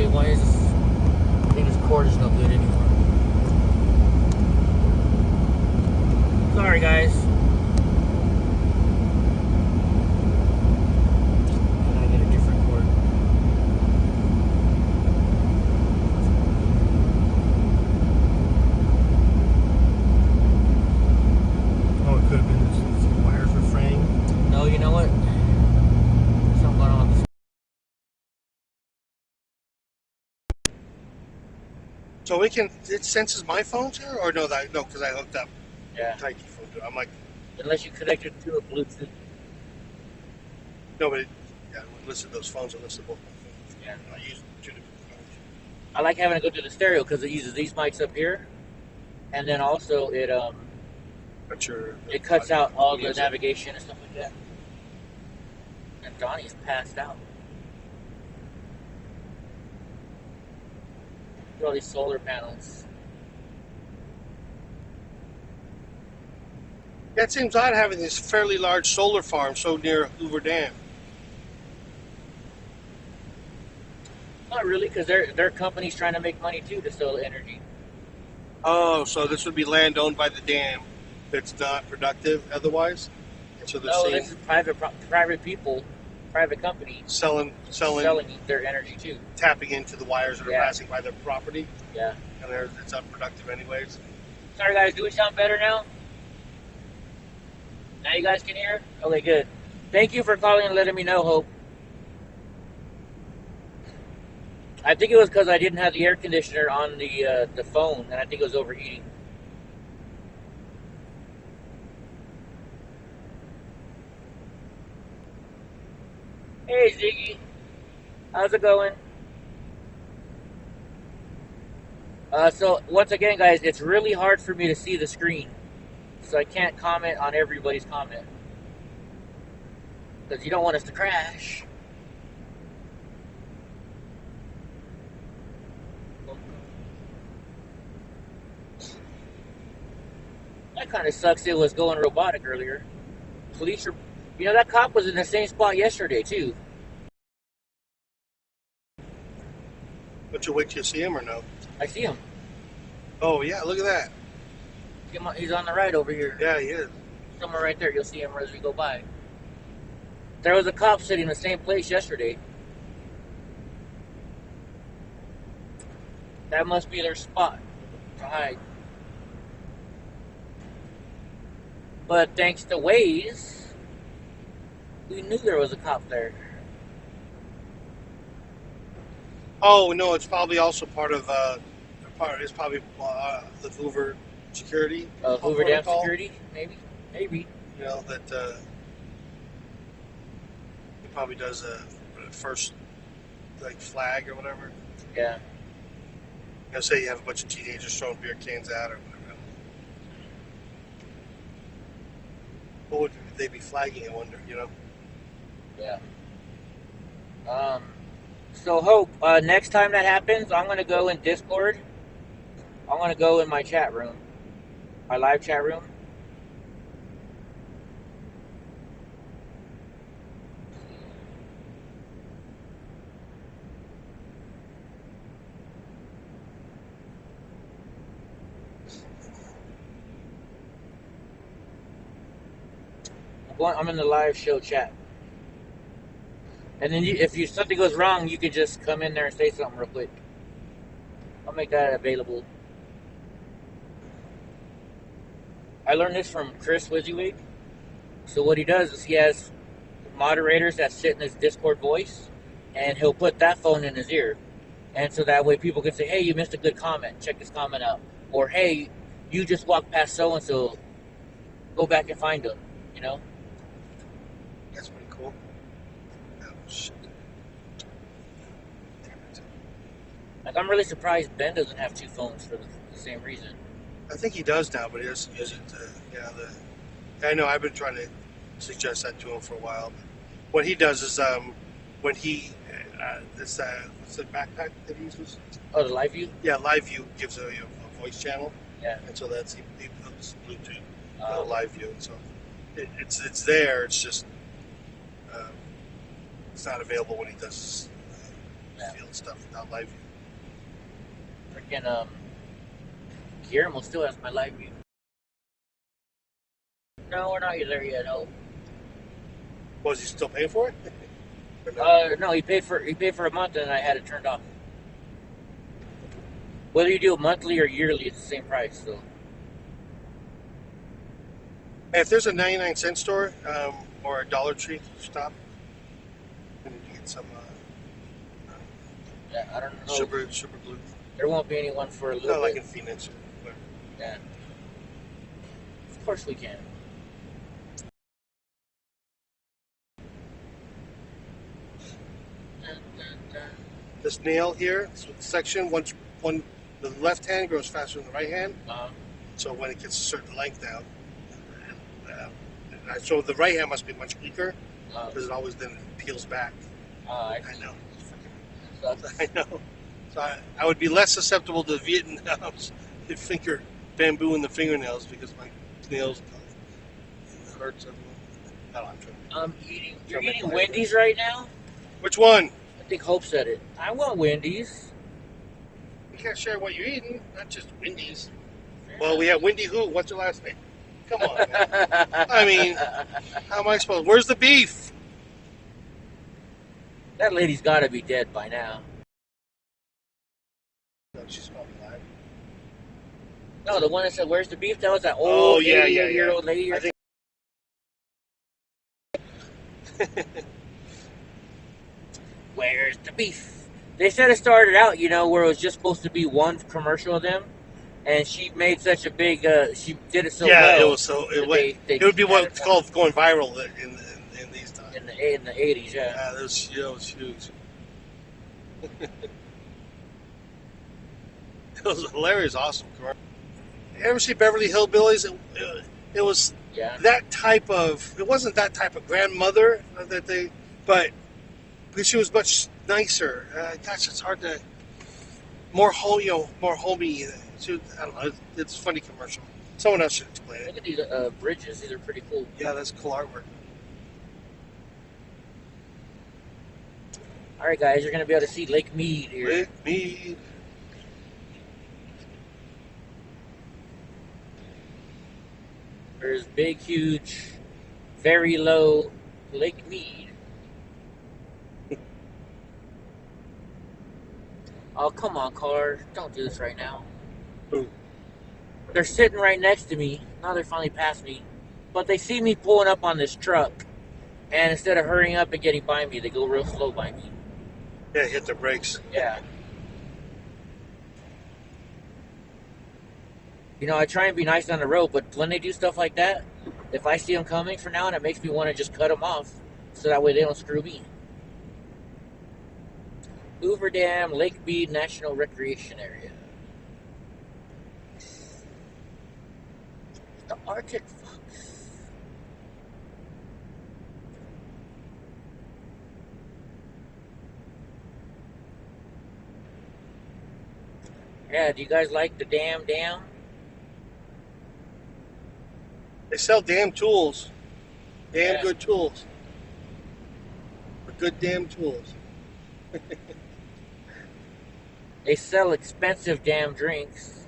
Okay, why is this? I think this cord is no good anymore. Sorry, guys. I gotta get a different cord. Oh, it could have been the wires were fraying. No, you know what? Something going on with this. So it senses my phone's here, or no, because I hooked up Yeah. Tyke phone to it. I'm like, Unless you connect it to a Bluetooth. no, but listen to those phones. I listen to both my phones. Yeah. I use two different phones. I like having it go to the stereo because it uses these mics up here, and then also it But it cuts out all the navigation and stuff like that. And Donnie's passed out. Look at all these solar panels. Yeah, it seems odd having this fairly large solar farm so near Hoover Dam. Not really, because their company's trying to make money too to sell energy. Oh, so this would be land owned by the dam that's not productive otherwise? And so they're No, this is private people, private company selling, their energy too. tapping into the wires that are Yeah. passing by their property, Yeah. and it's unproductive anyways. Sorry guys, do we sound better now? Now you guys can hear? Okay, good. Thank you for calling and letting me know, Hope. I think it was because I didn't have the air conditioner on the phone, and I think it was overheating. Hey, Ziggy. How's it going? So, once again, guys, it's really hard for me to see the screen. So I can't comment on everybody's comment. Because you don't want us to crash. That kind of sucks it was going robotic earlier. Police are... You know, that cop was in the same spot yesterday, too. But you wait till you see him or no? I see him. Oh, yeah, look at that. He's on the right over here. Yeah, he is. Somewhere right there. You'll see him as we go by. There was a cop sitting in the same place yesterday. That must be their spot to hide. But thanks to Waze, we knew there was a cop there. Oh, no, it's probably also part of, it's probably the Hoover security. Hoover Dam security, maybe? Maybe. You know, that he probably does a first, like, flag or whatever. Yeah. You know, say you have a bunch of teenagers throwing beer cans at or whatever. What would they be flagging, I wonder, you know? Yeah. So, Hope, next time that happens, I'm going to go in Discord. I'm going to go in my chat room. My live chat room. I'm in the live show chat. And then if something goes wrong, you can just come in there and say something real quick. I'll make that available. I learned this from Chris WYSIWYG. So what he does is he has moderators that sit in his Discord voice, and he'll put that phone in his ear. And so that way people can say, hey, you missed a good comment. Check this comment out. Or, hey, you just walked past so-and-so. Go back and find them, you know? That's pretty cool. Oh, shit. Like, I'm really surprised Ben doesn't have two phones for the same reason. I think he does now, but he doesn't use it. I know I've been trying to suggest that to him for a while. But what he does is when he what's the backpack that he uses? Oh, the live view? Yeah, live view gives a voice channel. Yeah. And so he hooks Bluetooth live view, and so it's there. It's just it's not available when he does Yeah. field stuff without live view. Freaking Guillermo still has my live view. No, we're not there yet. No. Was he still paying for it? No, he paid for a month and I had it turned off. Whether you do it monthly or yearly, it's the same price. So If there's a 99-cent store or a Dollar Tree stop, we need to get some yeah, I don't know. super glue. There won't be anyone for a little Not like bit. in Phoenix. But Yeah. Of course we can. this nail here, this section, the left hand grows faster than the right hand. So when it gets a certain length now, so the right hand must be much weaker because it always then peels back. I know. I know. So I would be less susceptible to Vietnam's finger bamboo in the fingernails because my nails hurts everyone. You're eating Wendy's right now? Which one? I think Hope said it. I want Wendy's. You can't share what you're eating, not just Wendy's. Well, we have Wendy who? What's your last name? Come on, man. I mean, how am I supposed? Where's the beef? That lady's got to be dead by now. No, she's probably alive. No, the one that said, "Where's the beef?" That was that Oh, old yeah, 88-year-old lady. I think. Where's the beef? They said it started out, where it was just supposed to be one commercial of them, and she made such a big. She did it so well. Yeah, it was so. It would be what's called going viral in these times. In the 80s, yeah. Yeah, it was huge. It was hilarious, awesome. You ever see Beverly Hillbillies? It was that type of. It wasn't that type of grandmother but she was much nicer. Gosh, it's hard to more homey. I don't know. It's a funny commercial. Someone else should explain it. Look at these bridges. These are pretty cool. Yeah, that's cool artwork. All right, guys, you're going to be able to see Lake Mead here. Lake Mead. There's big, huge, very low Lake Mead. Oh, come on, car. Don't do this right now. Ooh. They're sitting right next to me. Now they're finally past me. But they see me pulling up on this truck. And instead of hurrying up and getting by me, they go real slow by me. Yeah, hit the brakes. Yeah. I try and be nice on the road, but when they do stuff like that, if I see them coming from now on, it makes me want to just cut them off so that way they don't screw me. Hoover Dam, Lake Mead National Recreation Area. The Arctic Fox. Yeah, do you guys like the dam? They sell damn tools. Good tools. For good damn tools. They sell expensive damn drinks.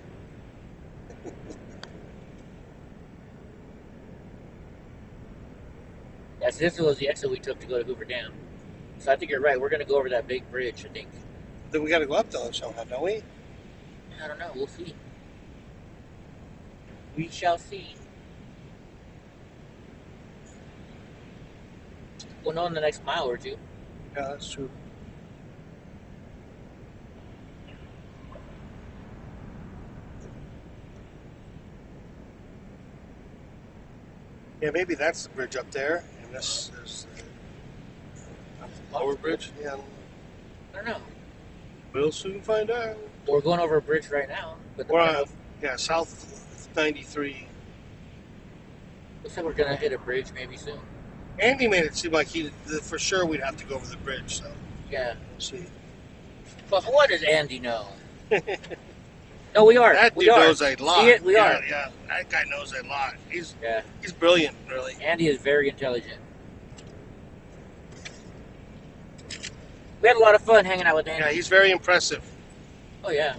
Yes, this was the exit we took to go to Hoover Dam. So I think you're right. We're going to go over that big bridge, I think. Then we got to go up though somehow, don't we? I don't know. We'll see. We shall see. We'll know in the next mile or two. Yeah, that's true. Yeah, maybe that's the bridge up there, and this is the lower bridge. Yeah, I don't know. we'll soon find out. We're going over a bridge right now. But We're on, South 93. Looks like we're going to hit a bridge maybe soon. Andy made it seem like for sure we'd have to go over the bridge, so Yeah. we'll see. But what does Andy know? No, we are. That we dude are. knows a lot. See it? We are. Yeah, that guy knows a lot. He's brilliant, really. Andy is very intelligent. We had a lot of fun hanging out with Yeah, Danny. he's very impressive. Oh yeah.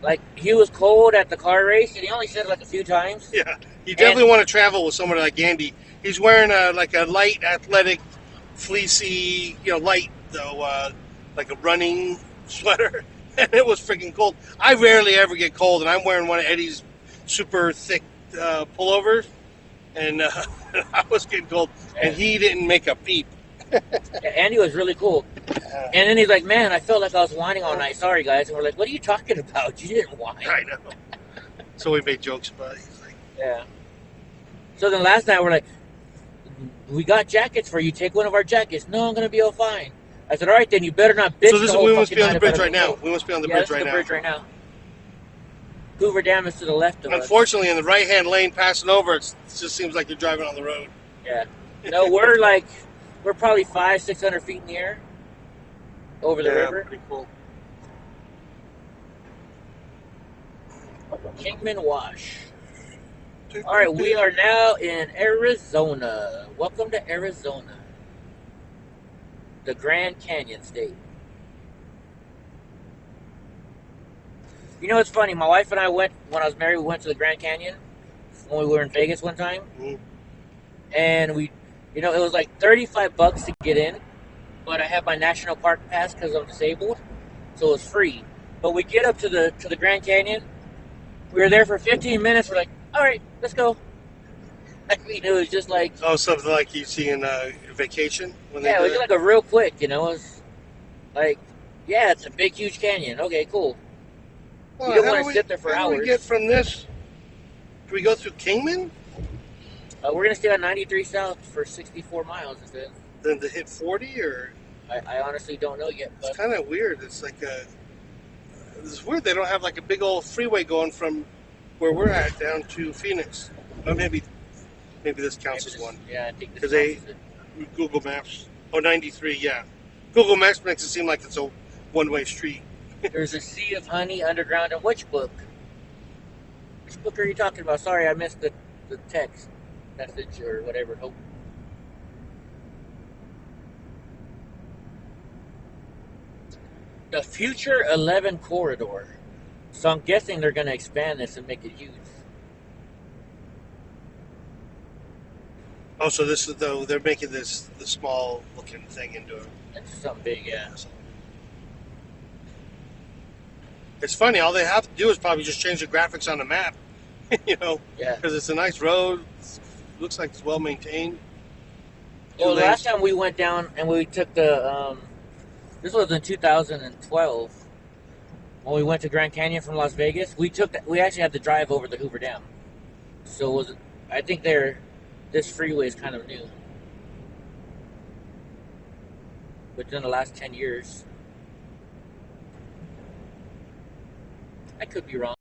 Like he was cold at the car race, and he only said it like a few times. Yeah, you And definitely want to travel with someone like Andy. He's wearing a light, athletic, fleecy, light though, like a running sweater, and it was freaking cold. I rarely ever get cold, and I'm wearing one of Eddie's super thick pullovers, and I was getting cold, and he didn't make a peep. Andy was really cool. And then he's like, "Man, I felt like I was whining all night. Sorry, guys." And we're like, "What are you talking about? You didn't whine." I know. So we made jokes about it. He's like, Yeah. So then last night we're like, "We got jackets for you. Take one of our jackets." "No, I'm gonna be all fine." I said, "All right, then you better not bitch." so this the is, whole we must fucking be on night the bridge about right it. now. We must be on the Yeah, bridge this is right the now. bridge right now. Hoover Dam is to the left of us. Unfortunately, in the right-hand lane passing over, it just seems like you're driving on the road. Yeah. No, we're probably 500-600 feet in the air over the river. Pretty cool. Kingman Wash. All right, we are now in Arizona. Welcome to Arizona, the Grand Canyon State. You know, it's funny. My wife and I when I was married, we went to the Grand Canyon when we were in Vegas one time, and it was like $35 to get in, but I have my national park pass because I'm disabled, so it was free. But we get up to the Grand Canyon. We were there for 15 minutes. We're like, all right, let's go. I mean, it was just like, something like you see in Vacation when yeah, it they was do like a real quick, It's like, yeah, it's a big, huge canyon. Okay, cool. Well, You don't want to sit there for how do we hours. get from this? Do we go through Kingman? We're gonna stay on 93 South for 64 miles. Instead. Then to hit 40, or I honestly don't know yet. But it's kind of weird. It's like it's weird they don't have like a big old freeway going from where we're at down to Phoenix. Or maybe this counts as one. Yeah, I think Because this Google Maps. Oh, 93, yeah. Google Maps makes it seem like it's a one-way street. There's a Sea of Honey underground in which book? Which book are you talking about? Sorry, I missed the text message or whatever. Hope. The Future 11 corridor. So I'm guessing they're going to expand this and make it huge. Oh, so this is they're making the small looking thing into a. It's something big, yeah. It's funny. All they have to do is probably just change the graphics on the map, Yeah. because it's a nice road. Looks like it's well maintained. Well, last time we went down and we took this was in 2012 when we went to Grand Canyon from Las Vegas. We actually had to drive over the Hoover Dam. So I think this freeway is kind of new. Within the last 10 years. I could be wrong.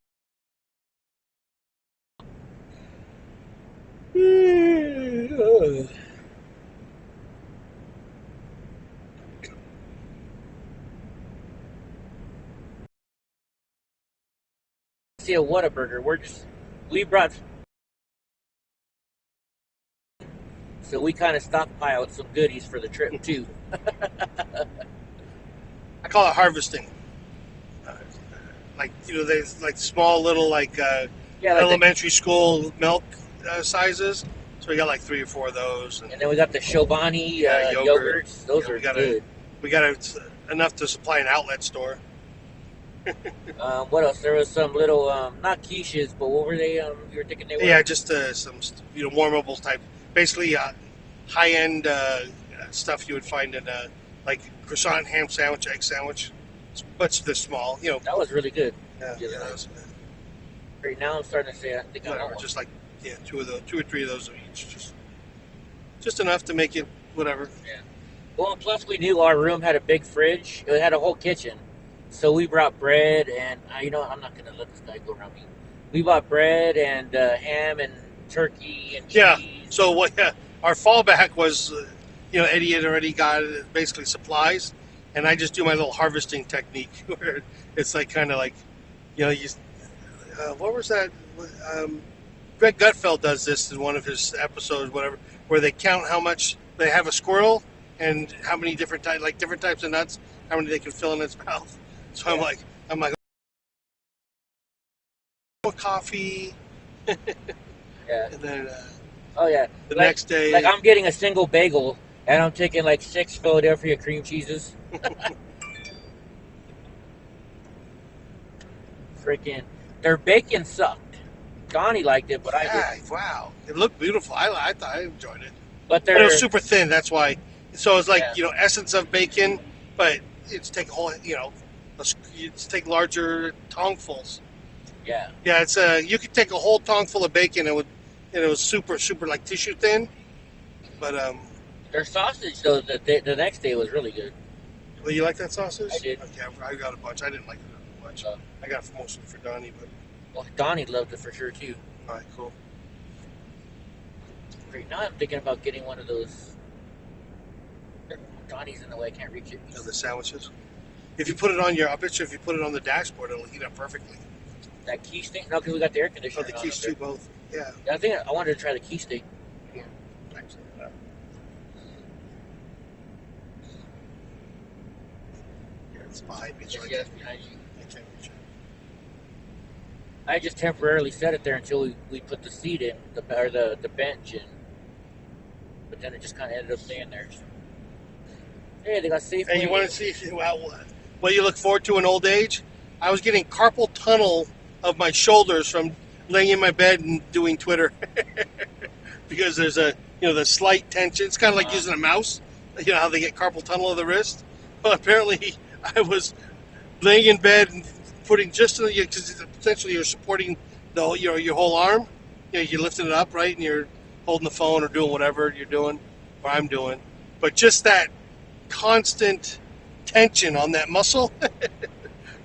See a Whataburger. We brought, so we kind of stockpiled some goodies for the trip too. I call it harvesting. There's like small little elementary school milk sizes. So we got like 3 or 4 of those, and then we got the Chobani yogurts. Those are good. We got enough to supply an outlet store. What else? There was some little, not quiches, but what were they? You were thinking they were? Yeah, just some warmables type. Basically, high-end stuff you would find in like croissant, ham sandwich, egg sandwich, but they're small. That was really good. Yeah, that was, right now I'm starting to say I think I want just like 2 or 3 of those of each, just enough to make it whatever. Yeah. Well, and plus we knew our room had a big fridge. It had a whole kitchen. So we brought bread and, I'm not going to let this guy go around me. We bought bread and ham and turkey and cheese. Yeah, so our fallback was, Eddie had already got basically supplies, and I just do my little harvesting technique where it's like kind of like, what was that? Greg Gutfeld does this in one of his episodes, whatever, where they count how much they have a squirrel and how many different types of nuts, how many they can fill in its mouth. So Yeah. I'm like, oh, coffee, Yeah. and then Oh yeah. the Like next day, like I'm getting a single bagel and I'm taking like 6 Philadelphia cream cheeses. Freaking their bacon sucked. Donnie liked it, but I yeah, didn't. wow, it looked beautiful. I thought I enjoyed it, But but it was they're super thin. That's why. So it's like yeah, essence of bacon, but it's take a whole it's take larger tongfuls. yeah. Yeah, it's you could take a whole tong full of bacon and it was super like tissue thin. But Their sausage though the next day was really good. well, you like that sausage? I did. Okay, I got a bunch. I didn't like it much. Uh, I got mostly for Donnie, but well, Donnie loved it for sure too. all right, cool. Great. Now I'm thinking about getting one of those. Donnie's in the way. I can't reach it. You know, the sandwiches. If you put it on I bet you if you put it on the dashboard, it'll heat up perfectly. That key stick? No, because we got the air Oh, conditioner. the on keys up there. too, both. Yeah. I think I wanted to try the key stick. Yeah. Actually, yeah, it's behind me, so I Yes, can't, behind you. I can't reach it. I just temporarily set it there until we put the seat in, the bench in. But then it just kind of ended up staying there. Hey, they got safe. And you want to see what you look forward to in old age? I was getting carpal tunnel of my shoulders from laying in my bed and doing Twitter because there's the slight tension. It's kind of like using a mouse. You know how they get carpal tunnel of the wrist. Well, apparently I was laying in bed and putting just because essentially you're supporting your whole arm. You're lifting it up, right, and you're holding the phone or doing whatever you're doing or I'm doing. But just that constant tension on that muscle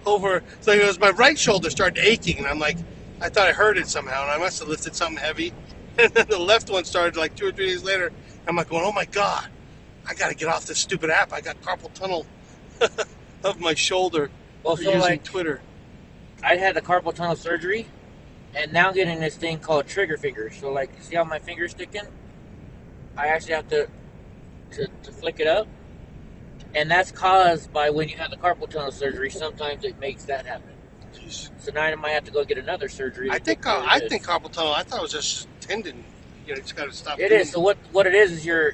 over. So it was my right shoulder started aching, and I'm like, I thought I heard it somehow, and I must have lifted something heavy. And then the left one started like 2 or 3 days later. I'm like going, oh my god, I got to get off this stupid app. I got carpal tunnel of my shoulder Well, for so using like Twitter. I had the carpal tunnel surgery, and now I'm getting this thing called trigger fingers. So like, see how my finger's sticking? I actually have to flick it up, and that's caused by when you have the carpal tunnel surgery. Sometimes it makes that happen. Jeez. So now I might have to go get another surgery. I think carpal tunnel. I thought it was just tendon. You just got to stop. It is. So what it is your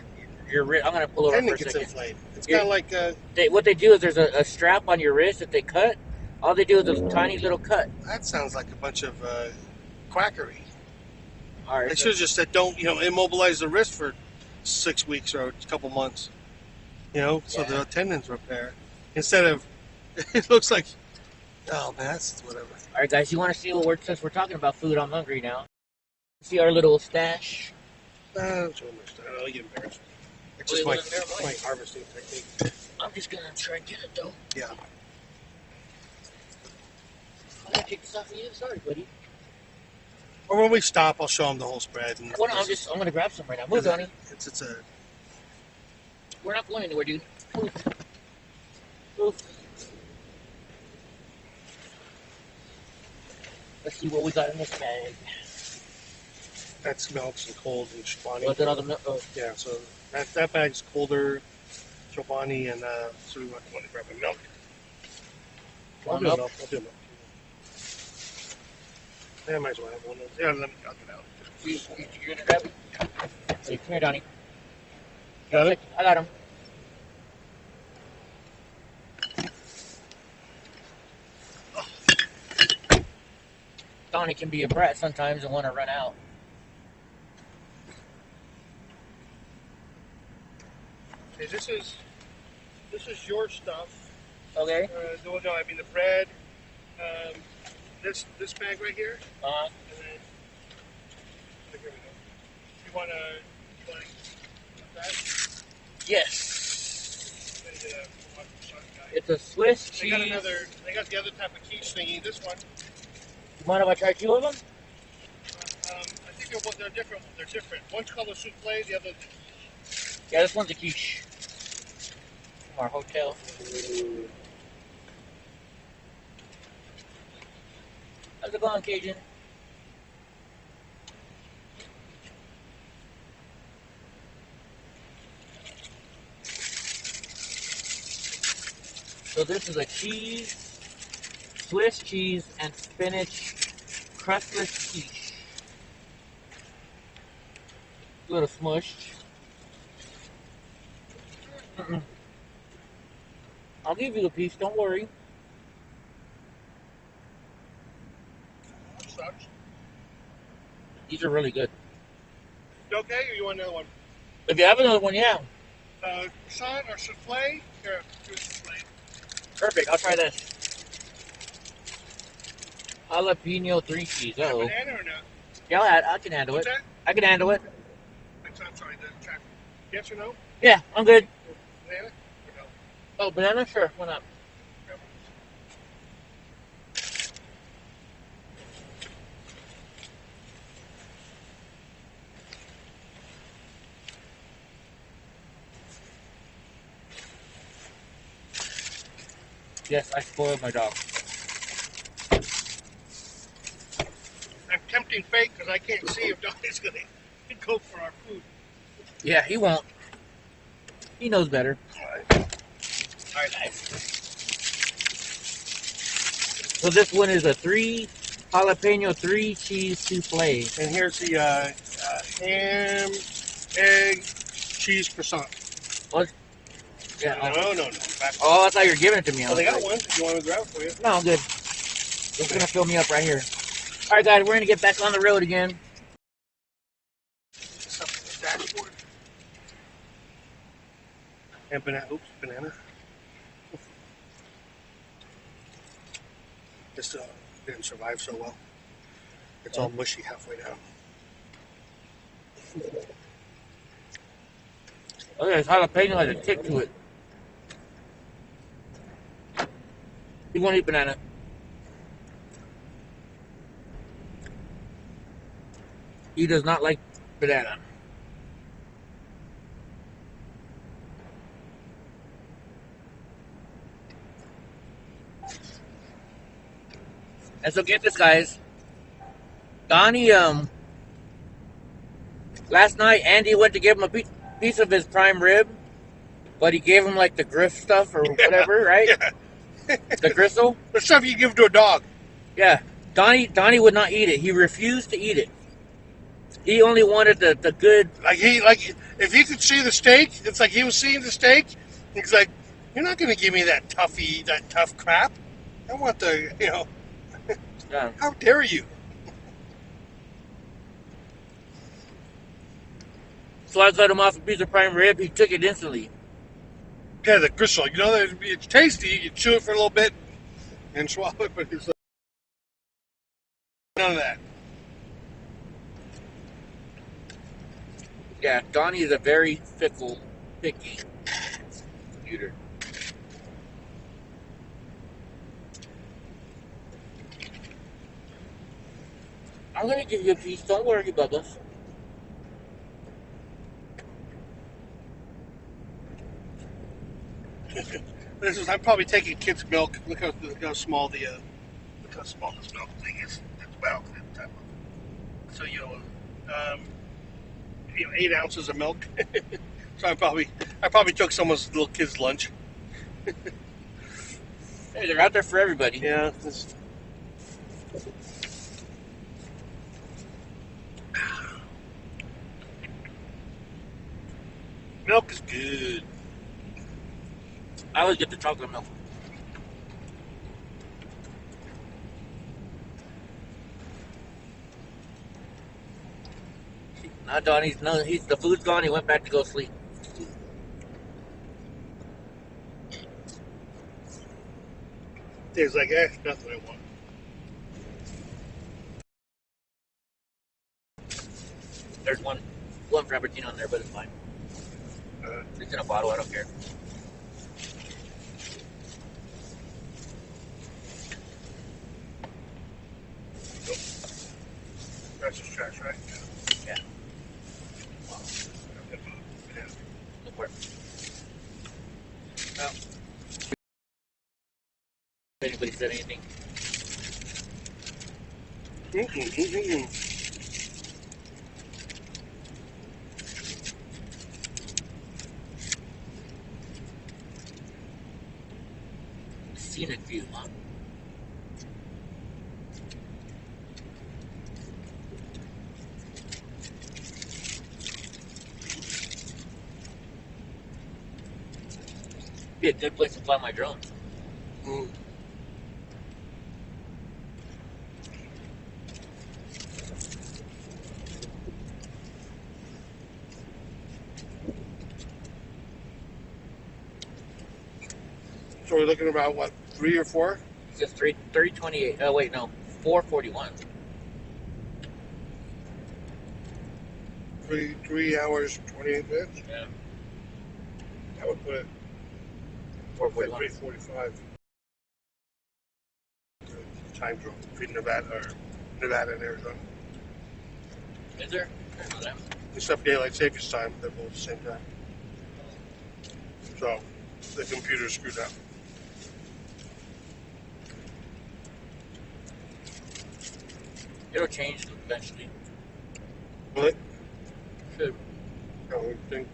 I'm gonna pull it over tendon for a gets second. inflamed. It's kind of like What they do is there's a strap on your wrist that they cut. All they do is a tiny little cut. that sounds like a bunch of quackery. All right. They should have just said don't immobilize the wrist for 6 weeks or a couple months. So Yeah. the tendons repair instead of it looks like oh man, that's whatever. All right, guys. You want to see since we're talking about food? I'm hungry now. See our little stash. I'll get embarrassed. It's just Well, my harvesting technique. I'm just gonna try and get it though. Yeah. I'm gonna take this off of you. Sorry, buddy. Or when we stop, I'll show them the whole spread. And Well, I'm gonna grab some right now. Move, Donnie. It's a We're not going anywhere, dude. Move. Move. Let's see what we got in this bag. that smells and cold and Chobani. Was it all the milk? Oh, Yeah, so that bag's colder, Chobani, and so we want to grab a milk. I'll do milk? milk. I'll do milk. Yeah, I might as well have one of those. Yeah, let me cut it out. You're gonna grab it? Hey, come here, Donnie. Got it? I got him. Donnie can be a brat sometimes and want to run out. Okay, this is your stuff. Okay. No, I mean the bread. This bag right here. Uh-huh. And then here we go. You want that? Yes. Then get a It's a Swiss They cheese. got They got the other type of quiche thingy. This one. You mind if I try 2 of them? I think they're different. They're different. One's called a souffle. The other. Yeah, this one's a quiche. From our hotel. How's it going, Cajun? So this is a cheese, Swiss cheese, and spinach crustless quiche. A little smushed. I'll give you the piece, don't worry. Sucks. These are really good. You okay, or you want another one? If you have another one, yeah. Croissant or souffle? Here, do souffle. Perfect, I'll try this. Jalapeno 3 cheese. Uh-oh. Banana or not? Yeah, I can handle it. What's that? I can handle it. I'm sorry, the track. Yes or no? Yeah, I'm good. Banana or no? Oh, banana? Sure, why not? Yes, I spoiled my dog. I'm tempting fate because I can't see if Donnie's going to go for our food. Yeah, he won't. He knows better. All right, Nice. So this one is a jalapeno 3 cheese souffle. And here's the ham, egg, cheese croissant. What? Yeah. No. Back. Oh, I thought you were giving it to me. Oh, they got one. You want me to grab it for you? No, I'm good. It's gonna fill me up right here. All right, guys, we're gonna get back on the road again. What's up with the dashboard? And banana. Oops, banana. This didn't survive so well. It's all mushy halfway down. Oh, yeah, this jalapeno has a kick to it. You won't eat banana. He does not like banana. And so get this, guys. Donnie, last night Andy went to give him a piece of his prime rib, but he gave him like the griff stuff or whatever, right? Yeah. The gristle. The stuff you give to a dog. Yeah. Donnie would not eat it. He refused to eat it. He only wanted the good. Like if he could see the steak, it's like he was seeing the steak. He's like, "You're not going to give me that tough crap. I want the, Yeah. How dare you?" So I cut him off a piece of prime rib. He took it instantly. Yeah, the gristle. It's tasty. You chew it for a little bit and swallow it, but it's like, none of that. Yeah, Donnie is a very picky eater. I'm gonna give you a piece. Don't worry, Bubbles. I'm probably taking kids' milk. Look how small this milk thing is. It's milk. So 8 ounces of milk. So I probably took someone's little kid's lunch. Hey, they're out there for everybody. Yeah. Milk is good. I always get the chocolate milk. Not Donnie's. No, the food's gone. He went back to go sleep. It's like, nothing I want. There's one frappuccino in there, but it's fine. It's in a bottle. I don't care. That's just trash, right? Yeah. Yeah. Look for it. Well, if anybody said anything. scenic view, huh? Be a good place to fly my drone. Mm. So we're looking about what, 3 or 4? It's just 328. Oh wait, no, 441. 3 hours 28 minutes. Yeah, I would put it 441. 3:45. Time zone between Nevada and Arizona. Is there? I don't know that. Except daylight savings time, they're both the same time. So the computer screwed up. It'll change eventually. What? Should. I don't think.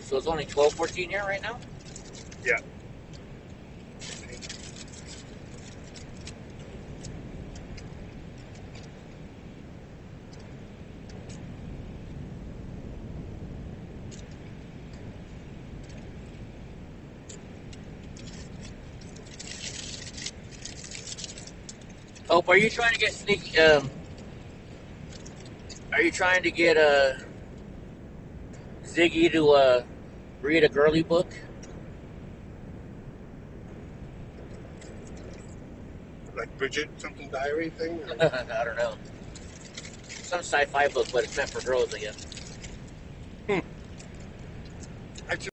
So it's only 12:14 here right now. Yeah. Hope, are you trying to get sneaky? Are you trying to get Ziggy to read a girly book? Like Bridget, something diary thing? Or? I don't know. Some sci-fi book, but it's meant for girls, I guess. I just,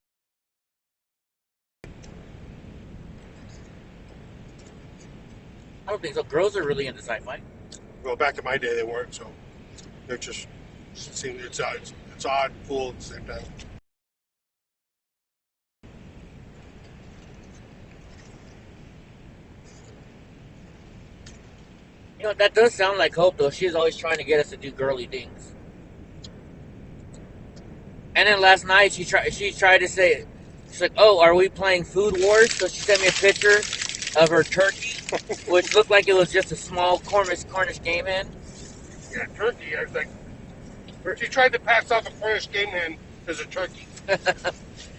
I don't think so. Girls are really into sci-fi. well, back in my day, they weren't, so they're just, it's odd, cool at the same time. You know, that does sound like Hope, though. She's always trying to get us to do girly things. And then last night, she tried to say, she's like, "Oh, are we playing Food Wars?" So she sent me a picture of her turkey, which looked like it was just a small Cornish game hen. Yeah, turkey. I was like, she tried to pass off a Cornish game hen as a turkey. And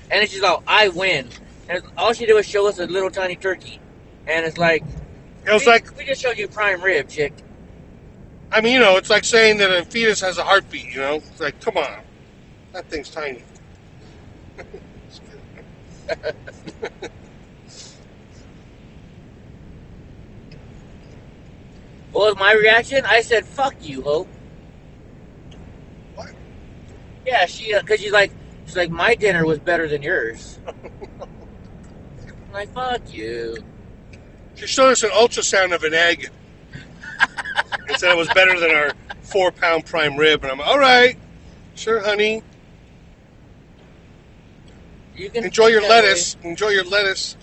then she's like, "I win." And all she did was show us a little tiny turkey. And it's like, It was like, we just showed you prime rib, chick. I mean, you know, it's like saying that a fetus has a heartbeat, you know? It's like, come on. That thing's tiny. What was my reaction? I said, "Fuck you, Hope." What? Yeah, because she's like, my dinner was better than yours. I'm like, fuck you. She showed us an ultrasound of an egg and said it was better than our 4-pound prime rib. And I'm all right, sure, honey. You can Enjoy your that lettuce. Enjoy your lettuce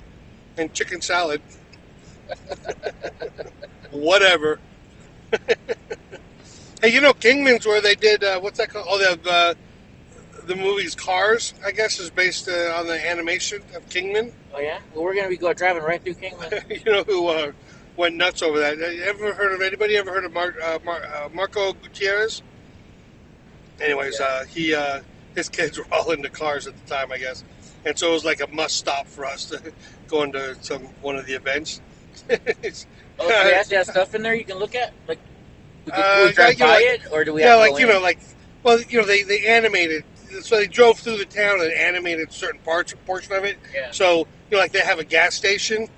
and chicken salad. Whatever. Hey, you know, Kingman's where they did what's that called? Oh, the movie's Cars, I guess, is based on the animation of Kingman. Oh yeah. Well, we're gonna be driving right through Kingman. You know who went nuts over that? Anybody ever heard of Marco Gutierrez? Anyways, Yeah. his kids were all into cars at the time, I guess, and so it was like a must stop for us to go into one of the events. Oh, so they actually have stuff in there you can look at. Like, we drive yeah, by it, or do we have to go in? Well, you know, they animated, so they drove through the town and animated certain portion of it. Yeah. So, you know, like they have a gas station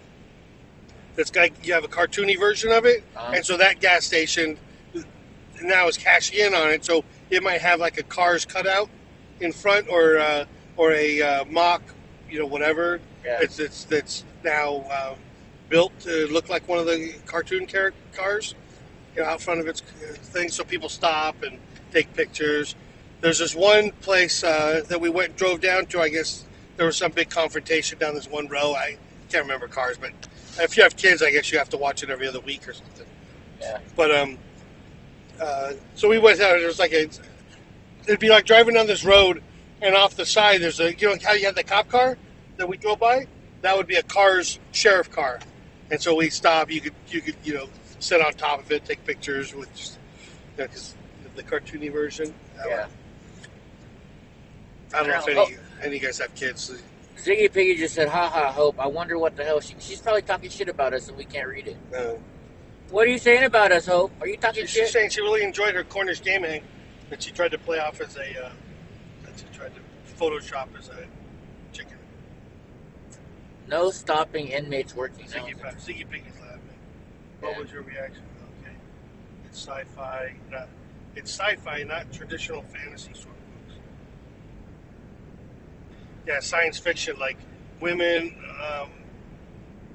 that's got, you have a cartoony version of it, and so that gas station now is cashing in on it. So it might have like a Cars cutout in front, or a mock, you know, whatever. Yeah. That's now built to look like one of the cartoon cars, you know, out front of its thing, so people stop and take pictures. There's this one place that we went and drove down to. I guess there was some big confrontation down this one row. I can't remember Cars, but if you have kids, I guess you have to watch it every other week or something. Yeah. But so we went out. There was like It'd be like driving down this road, and off the side there's a, you know how you have the cop car that we drove by. That would be a car's sheriff car, and so we stop. You could sit on top of it, take pictures with just because the cartoony version. Yeah. I don't know if any of you guys have kids. Ziggy Piggy just said, "Ha ha, Hope. I wonder what the hell she's probably talking shit about us, and we can't read it." What are you saying about us, Hope? Are you talking shit? She's saying she really enjoyed her Cornish gaming that she tried to play off as a that she tried to Photoshop as a chicken. No stopping inmates working. Ziggy Piggy's laughing. What was your reaction? Okay, it's sci-fi. It's sci-fi, not traditional fantasy sort of books. Yeah, science fiction, like women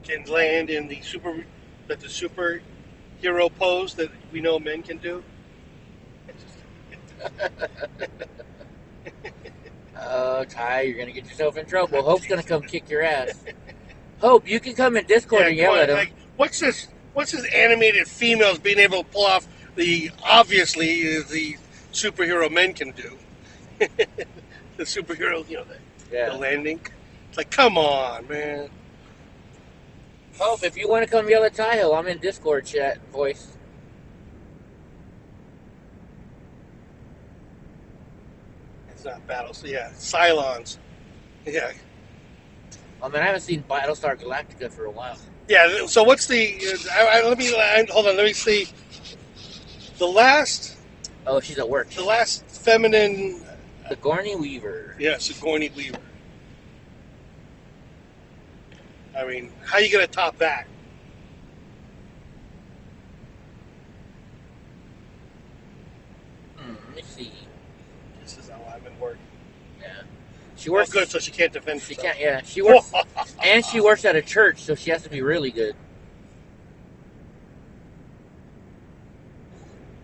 can land in the superhero pose that we know men can do. Oh, Ty, you're gonna get yourself in trouble. Hope's gonna come kick your ass. Hope, you can come in Discord and yell at him. Like, what's this animated females being able to pull off the superhero men can do? The superhero, the landing. It's like, come on, man. Hope, if you want to come yell at Ty, I'm in Discord chat voice. It's not battles. Yeah, Cylons. Yeah. I mean, I haven't seen Battlestar Galactica for a while. Yeah. So what's the? Hold on. Let me see. The last. Oh, she's at work. The last feminine. Sigourney Weaver. Yeah, Sigourney Weaver. I mean, how are you going to top that? Let me see. This is how I've been working. Yeah. She works. Good, so she can't defend herself. She can't. Yeah, she works, and she works at a church, so she has to be really good.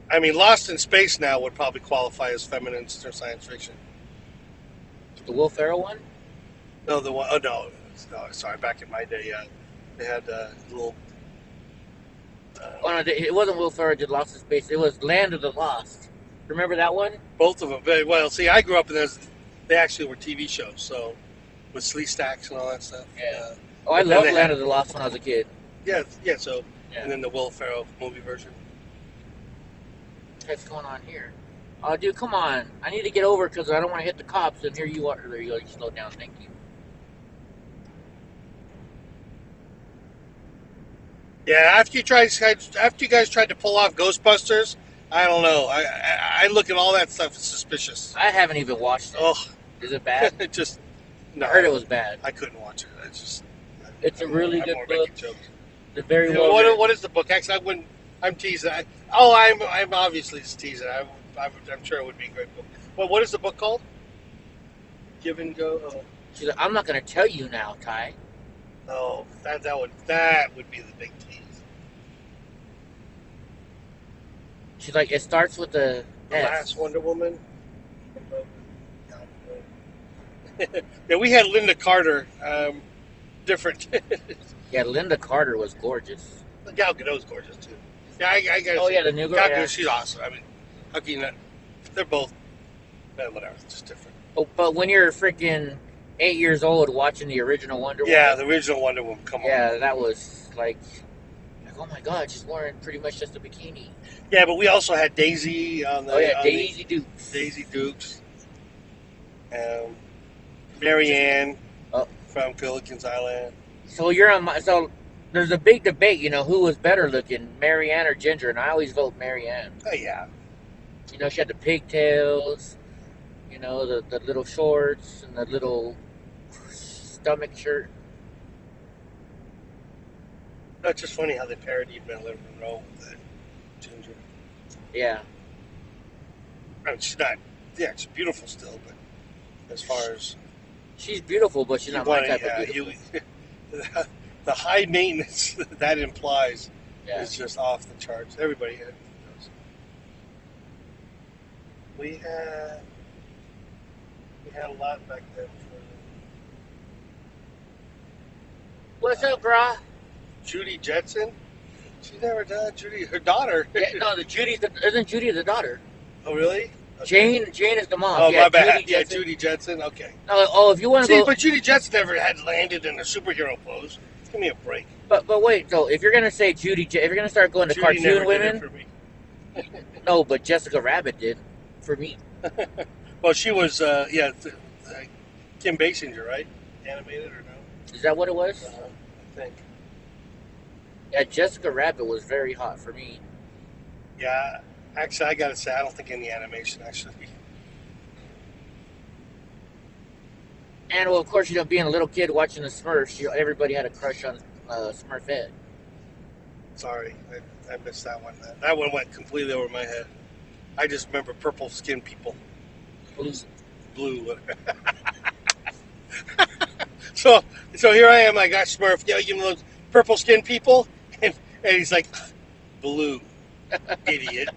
I mean, Lost in Space now would probably qualify as feminine or science fiction. The Will Ferrell one? No, the one. Oh no, sorry. Back in my day, they had little. Oh no, it wasn't Will Ferrell did Lost in Space. It was Land of the Lost. Remember that one? Both of them very well. See, I grew up in those. They actually were TV shows, so with Slee Stacks and all that stuff. Yeah. Oh, I loved Land of the Lost when I was a kid. Yeah. So, and then the Will Ferrell movie version. What's going on here? Oh, dude, come on! I need to get over because I don't want to hit the cops. And here you are. There you go. You slow down. Thank you. Yeah, after you guys tried to pull off Ghostbusters, I don't know. I look at all that stuff as suspicious. I haven't even watched it. Oh, is it bad? No, I heard it was bad. I couldn't watch it. It's a really good book. It's very well. What is the book? Actually, I'm teasing. I'm obviously just teasing. I'm sure it would be a great book. Well, what is the book called? Give and Go. Oh. She's like, I'm not going to tell you now, Ty. Oh, that would be the big tease. She's like, it starts with the last Wonder Woman. Yeah, we had Linda Carter. Different. Yeah, Linda Carter was gorgeous. Gal Gadot's gorgeous too. Yeah, I got. Oh yeah, the new girl. Gal Gadot, she's awesome. I mean, how can you not? They're both. Whatever, it's just different. Oh, but when you're freaking 8 years old watching the original Wonder Woman. Yeah, the original Wonder Woman. Come on. Yeah, that was like, oh my God, she's wearing pretty much just a bikini. Yeah, but we also had Daisy on the. Oh yeah, Daisy Dukes. Daisy Dukes. Marianne from Gilligan's Island. So you're on my. So there's a big debate, who was better looking, Marianne or Ginger, and I always vote Marianne. Oh yeah. She had the pigtails, the little shorts and the little stomach shirt. It's just funny how they parodied Marilyn Monroe with Ginger. Yeah. I mean, she's not. Yeah, she's beautiful still, but as far as she's beautiful, but she's not my type of beautiful. The high maintenance that implies is just off the charts. Everybody knows. We had a lot back then. What's up, brah? Judy Jetson. She never done Judy. Her daughter. Yeah, no, isn't Judy the daughter? Oh really? Jane is the mom. Oh, Yeah, my bad. Judy Yeah, Jetson. Judy Jetson. Okay. Oh, if you want to See, go, but Judy Jetson never had landed in a superhero pose. Give me a break. but wait. So if you're gonna say if you're gonna start going to Judy never cartoon did it women, for me. no, but Jessica Rabbit did for me. Well, she was, Kim Basinger, right? Animated or no? Is that what it was? I think. Yeah, Jessica Rabbit was very hot for me. Yeah, actually, I gotta say, I don't think any animation actually. And well, of course, being a little kid watching the Smurfs, everybody had a crush on Smurfette. Sorry, I missed that one. That one went completely over my head. I just remember purple skinned people. Blue. So here I am. I got Smurf. Yeah, you know those purple skinned people, and he's like, blue, idiot.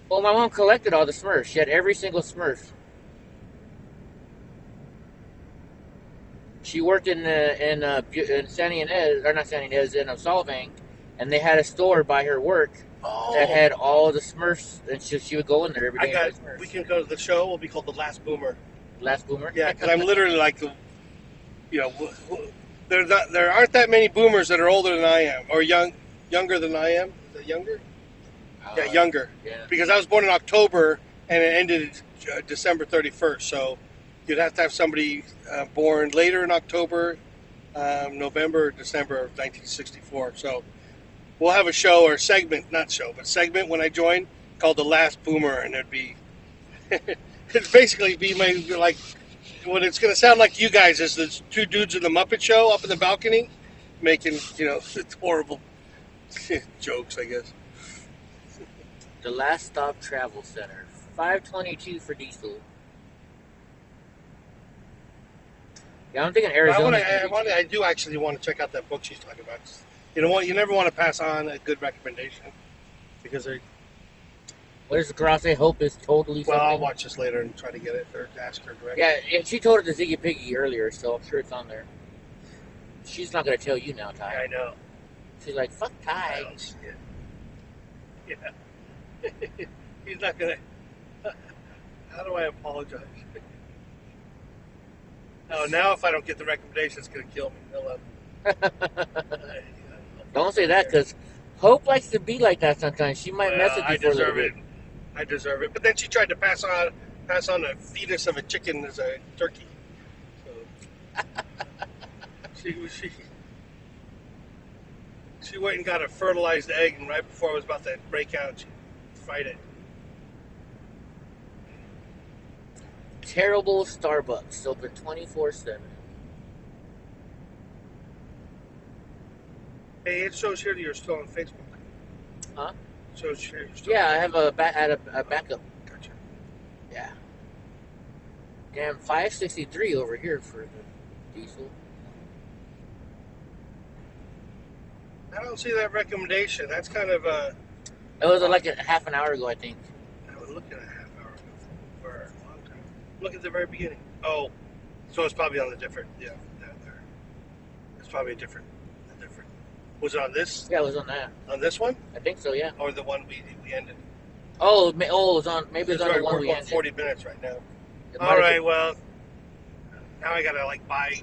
Well, my mom collected all the Smurfs. She had every single Smurf. She worked in San Ynez, or not San Ynez, in Solvang, and they had a store by her work that had all the Smurfs, and she would go in there every day. We can go to the show. Will be called The Last Boomer. Last Boomer. Yeah, because I'm literally like there aren't that many boomers that are older than I am or younger than I am. Is it younger? Yeah, younger. Yeah. Because I was born in October and it ended December 31st. So you'd have to have somebody born later in October, November, or December of 1964. So we'll have a show or segment, not show, but segment when I join called The Last Boomer, and it'd be it'd basically be what it's going to sound like to you guys is the two dudes in the Muppet Show up in the balcony making, it's horrible jokes, I guess. The Last Stop Travel Center, $5.22 for diesel. Yeah, I'm thinking Arizona. I do actually want to check out that book she's talking about. You know what? You never want to pass on a good recommendation because they. What does the girl say? Hope is totally. Well, something? I'll watch this later and try to get it or ask her directly. Yeah, she told it to Ziggy Piggy earlier, so I'm sure it's on there. She's not going to tell you now, Ty. Yeah, I know. She's like, fuck Ty. Oh, shit. Yeah. He's not going to. How do I apologize? No, now if I don't get the recommendation, it's going to kill me. Don't say that, because Hope likes to be like that sometimes. She might mess with you for a little bit. I deserve it. But then she tried to pass on a fetus of a chicken as a turkey. So she went and got a fertilized egg, and right before I was about to break out, she fried it. Terrible Starbucks, open 24/7. Hey, it shows here that you're still on Facebook. Huh? It shows here you're still Yeah, on I have a backup. Gotcha. Yeah. Damn, 563 over here for the diesel. I don't see that recommendation. That's kind of It was like a half an hour ago, I think. I was looking at a half hour ago for a long time. Look at the very beginning. Oh, so it's probably on the different. Yeah, there. It's probably a different. Was it on this? Yeah, it was on that. On this one? I think so, yeah. Or the one we ended? Oh, it was on. Maybe it's on the one we ended. 40 minutes right now. All right, well, now I gotta buy.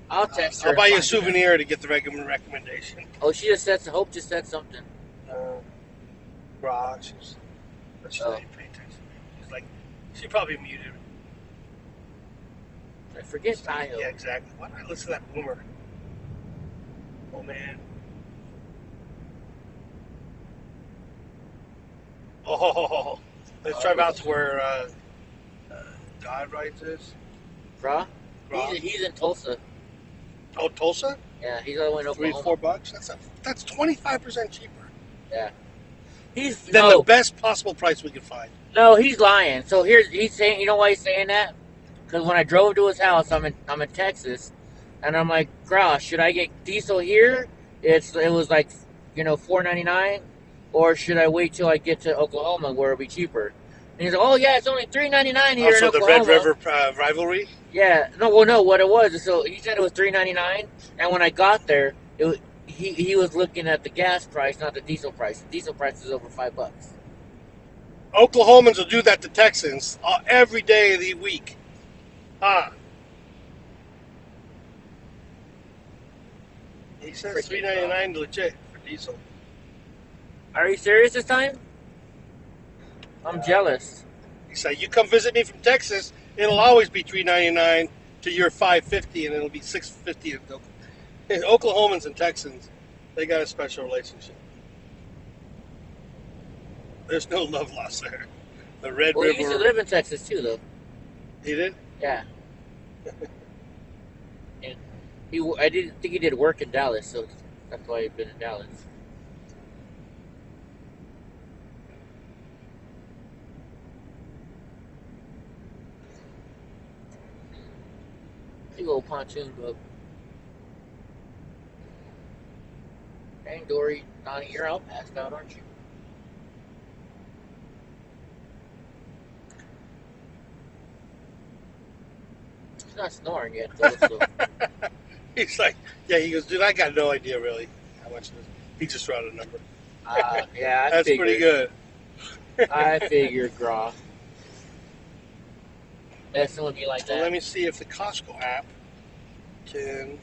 I'll text her. I'll buy you a souvenir to get the recommendation. Oh, she just said. Hope just said something. She's not even paying attention. She's like, she probably muted. I forget Tayo. Yeah, exactly. Why did I listen to that boomer? Oh man. Oh, let's drive out to where God rides is. Bruh? He's in Tulsa. Oh, Tulsa? Yeah, he's all the way in Oklahoma. $3-4. That's 25% cheaper. Yeah. The best possible price we could find. No, he's lying. So he's saying. You know why he's saying that? Because when I drove to his house, I'm in Texas. And I'm like, gosh, should I get diesel here? It was like, $4.99, or should I wait till I get to Oklahoma where it'll be cheaper? And he's like, oh yeah, it's only $3.99 here in Oklahoma. Also, the Red River rivalry. Yeah, no, what it was. So he said it was $3.99, and when I got there, he was looking at the gas price, not the diesel price. The diesel price is over $5. Oklahomans will do that to Texans every day of the week. Ah, he says $3.99 legit for diesel. Are you serious this time? I'm jealous. He said, "You come visit me from Texas, it'll always be $3.99 to your $5.50, and it'll be $6.50." Oklahomans and Texans, they got a special relationship. There's no love lost there. The Red Well, River. he used to live in Texas too, though. He did? Yeah. And I didn't think he did work in Dallas, so that's why he's been in Dallas. Big old pontoon boat. Dang, Dory, Donnie, you're all passed out, aren't you? He's not snoring yet, though, so. He's like, yeah, he goes, dude, I got no idea really how much it is. He just wrote a number. Yeah, That's pretty good. I figured, Graw. Messing with me like So that. let me see if the Costco app can.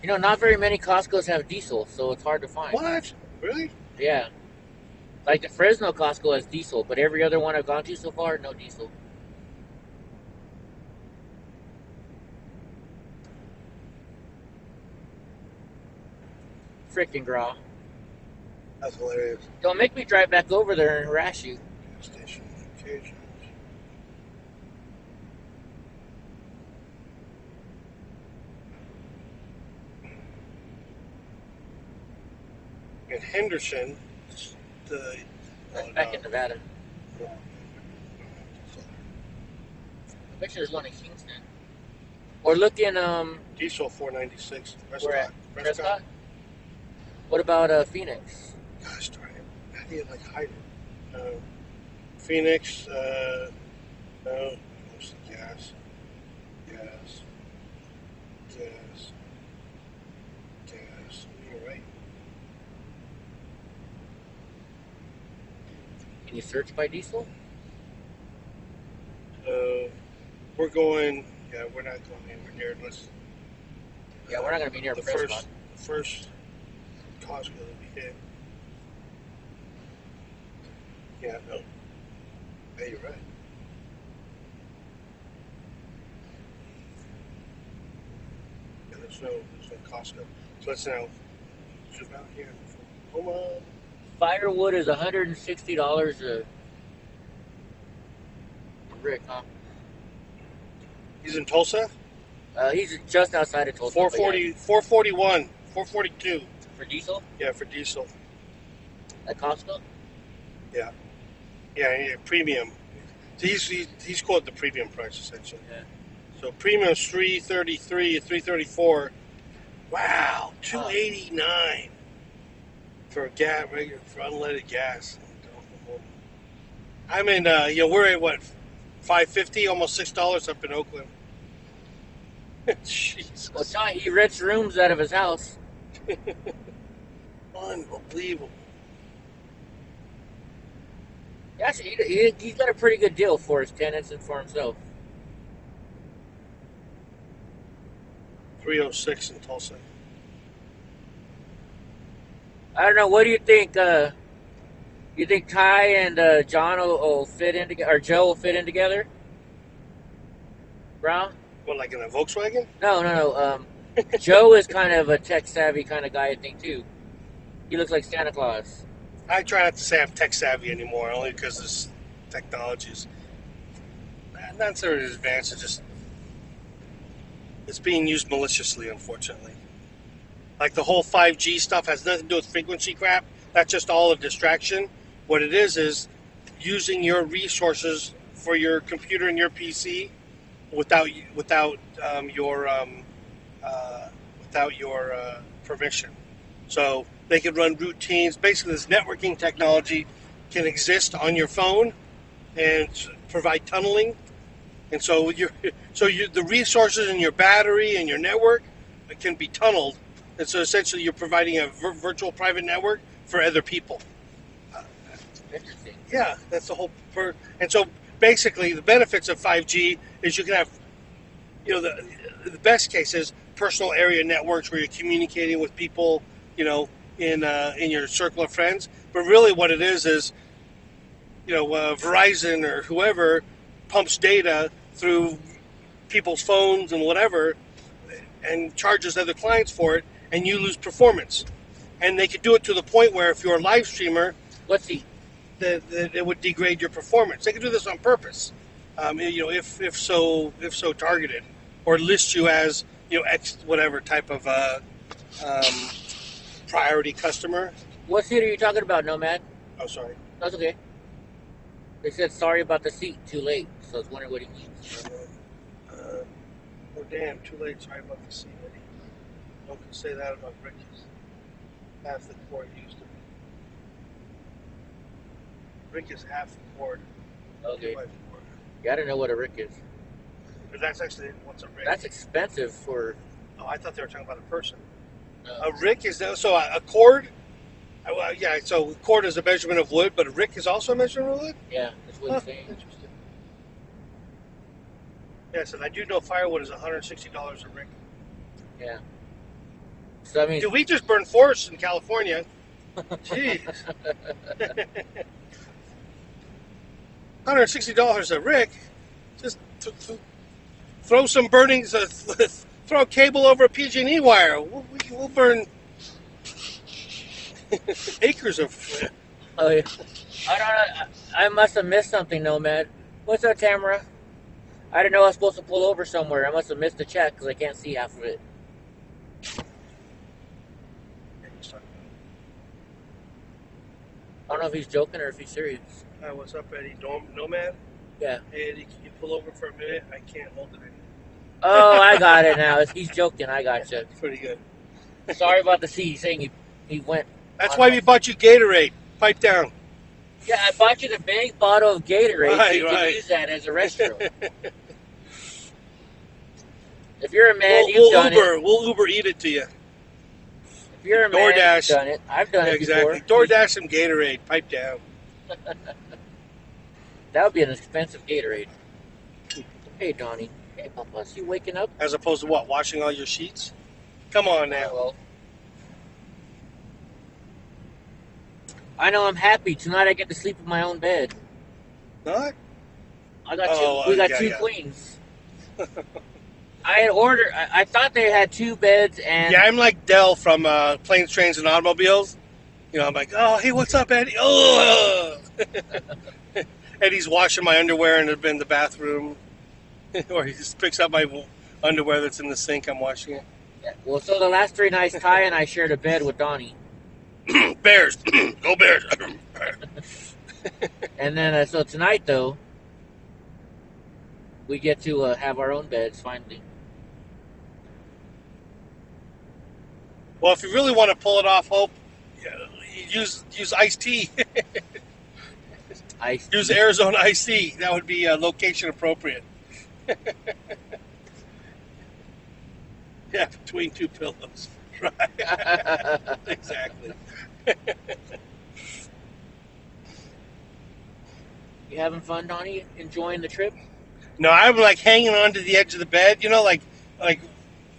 You know, not very many Costco's have diesel, so it's hard to find. What? Really? Yeah. Like the Fresno Costco has diesel, but every other one I've gone to so far, no diesel. Freaking Graw. That's hilarious. Don't make me drive back over there and harass you. Station locations. In Henderson, the That's back in Nevada. I bet you there's one in Kingston. Or look in, diesel $4.96. where at? Prescott? What about Phoenix? Gosh darn it! How do you like hide it? Phoenix. No, mostly gas. You're right. Can you search by diesel? We're going. Yeah, we're not going anywhere near unless. Yeah, we're not going to be near the Prescott. first Costco that we hit. Yeah, no. Yeah, you're right. Yeah, there's no Costco. So let's now zoom out here. Oklahoma. Firewood is $160 a brick, huh? He's in Tulsa. He's just outside of Tulsa. 440, 441, 442. For diesel Yeah, for diesel. at Costco? Yeah, premium. So he's quoted the premium price essentially. Yeah. So premium's 333, 334. Wow, 289 for gas, regular for unleaded gas. I mean, we're at what, $5.50, almost $6 up in Oakland. Jesus, Well, Johnny, he rents rooms out of his house. unbelievable. Actually, he's got a pretty good deal for his tenants and for himself. 306 in Tulsa. I don't know. What do you think? You think Ty and John will fit in together, or Joe will fit in together? Brown? What, like in a Volkswagen? No. Joe is kind of a tech savvy kind of guy, I think, too. He looks like Santa Claus. I try not to say I'm tech savvy anymore, only because this technology is not sort of advanced. It's being used maliciously, unfortunately. Like the whole 5G stuff has nothing to do with frequency crap. That's just all a distraction. What it is using your resources for your computer and your PC without your permission. So they could run routines. Basically, this networking technology can exist on your phone and provide tunneling. And so the resources in your battery and your network can be tunneled. And so essentially, you're providing a virtual private network for other people. Interesting. Yeah, that's the whole. And so basically, the benefits of 5G is you can have, the best case is personal area networks where you're communicating with people, in your circle of friends. But really, what it is Verizon or whoever pumps data through people's phones and whatever, and charges other clients for it, and you lose performance. And they could do it to the point where if you're a live streamer, Let's see. that it would degrade your performance. They could do this on purpose, if so targeted, or list you as X whatever type of priority customer. What seat are you talking about, Nomad? Oh, sorry. That's okay. They said sorry about the seat. Too late. So I was wondering what he means. Oh damn! Too late. Sorry about the seat, Eddie. Don't say that about Ricky's. Half the cord used to be. Rick is half the cord. Okay. Cord. Yeah, I don't know what a rick is. But that's actually what's a rick. That's expensive for. Oh, I thought they were talking about a person. No. A rick is so a cord. Yeah, so cord is a measurement of wood, but a rick is also a measurement of wood. Yeah, that's what he's saying. Interesting. Yes, and I do know firewood is $160 a rick. Yeah. So I mean, Do we just burn forests in California? Jeez. $160 a rick. Just throw some burnings. Throw a cable over a PG&E wire. We'll burn acres of. oh, yeah. I don't know. I must have missed something, Nomad. What's up, Tamara? I didn't know I was supposed to pull over somewhere. I must have missed the check because I can't see half of it. I don't know if he's joking or if he's serious. Hi, what's up, Eddie? Nomad? Yeah. Hey, Eddie, can you pull over for a minute? I can't hold it anymore. Oh, I got it now. He's joking. I got you. Pretty good. Sorry about the C. He's saying he went. That's why we bought you Gatorade. Pipe down. Yeah, I bought you the big bottle of Gatorade. Right, so you right. can use that as a restroom. If you're a man, you've done it. We'll Uber eat it to you. If you're a man, DoorDash. you've done it. I've done it Exactly. before. DoorDash some Gatorade. Pipe down. That would be an expensive Gatorade. Hey, Donnie. Hey, Papa, you waking up? As opposed to what? Washing all your sheets? Come on now. Well, I know I'm happy. Tonight I get to sleep in my own bed. Not? I got two. We got two queens. I had ordered. I thought they had two beds, and Yeah, I'm like Dell from Planes, Trains, and Automobiles. I'm like, oh, hey, what's up, Eddie? Oh, Eddie's washing my underwear in the bathroom, or he just picks up my underwear that's in the sink. I'm washing it. Yeah, well, so the last 3 nights, Ty and I shared a bed with Donnie, Bears, go Bears! and then so tonight though, we get to have our own beds finally. Well, if you really want to pull it off, Hope, use iced tea. Use Arizona iced tea. That would be location appropriate. Yeah, between two pillows. Right. Exactly. You having fun, Donnie? Enjoying the trip? No, I'm like hanging onto the edge of the bed, like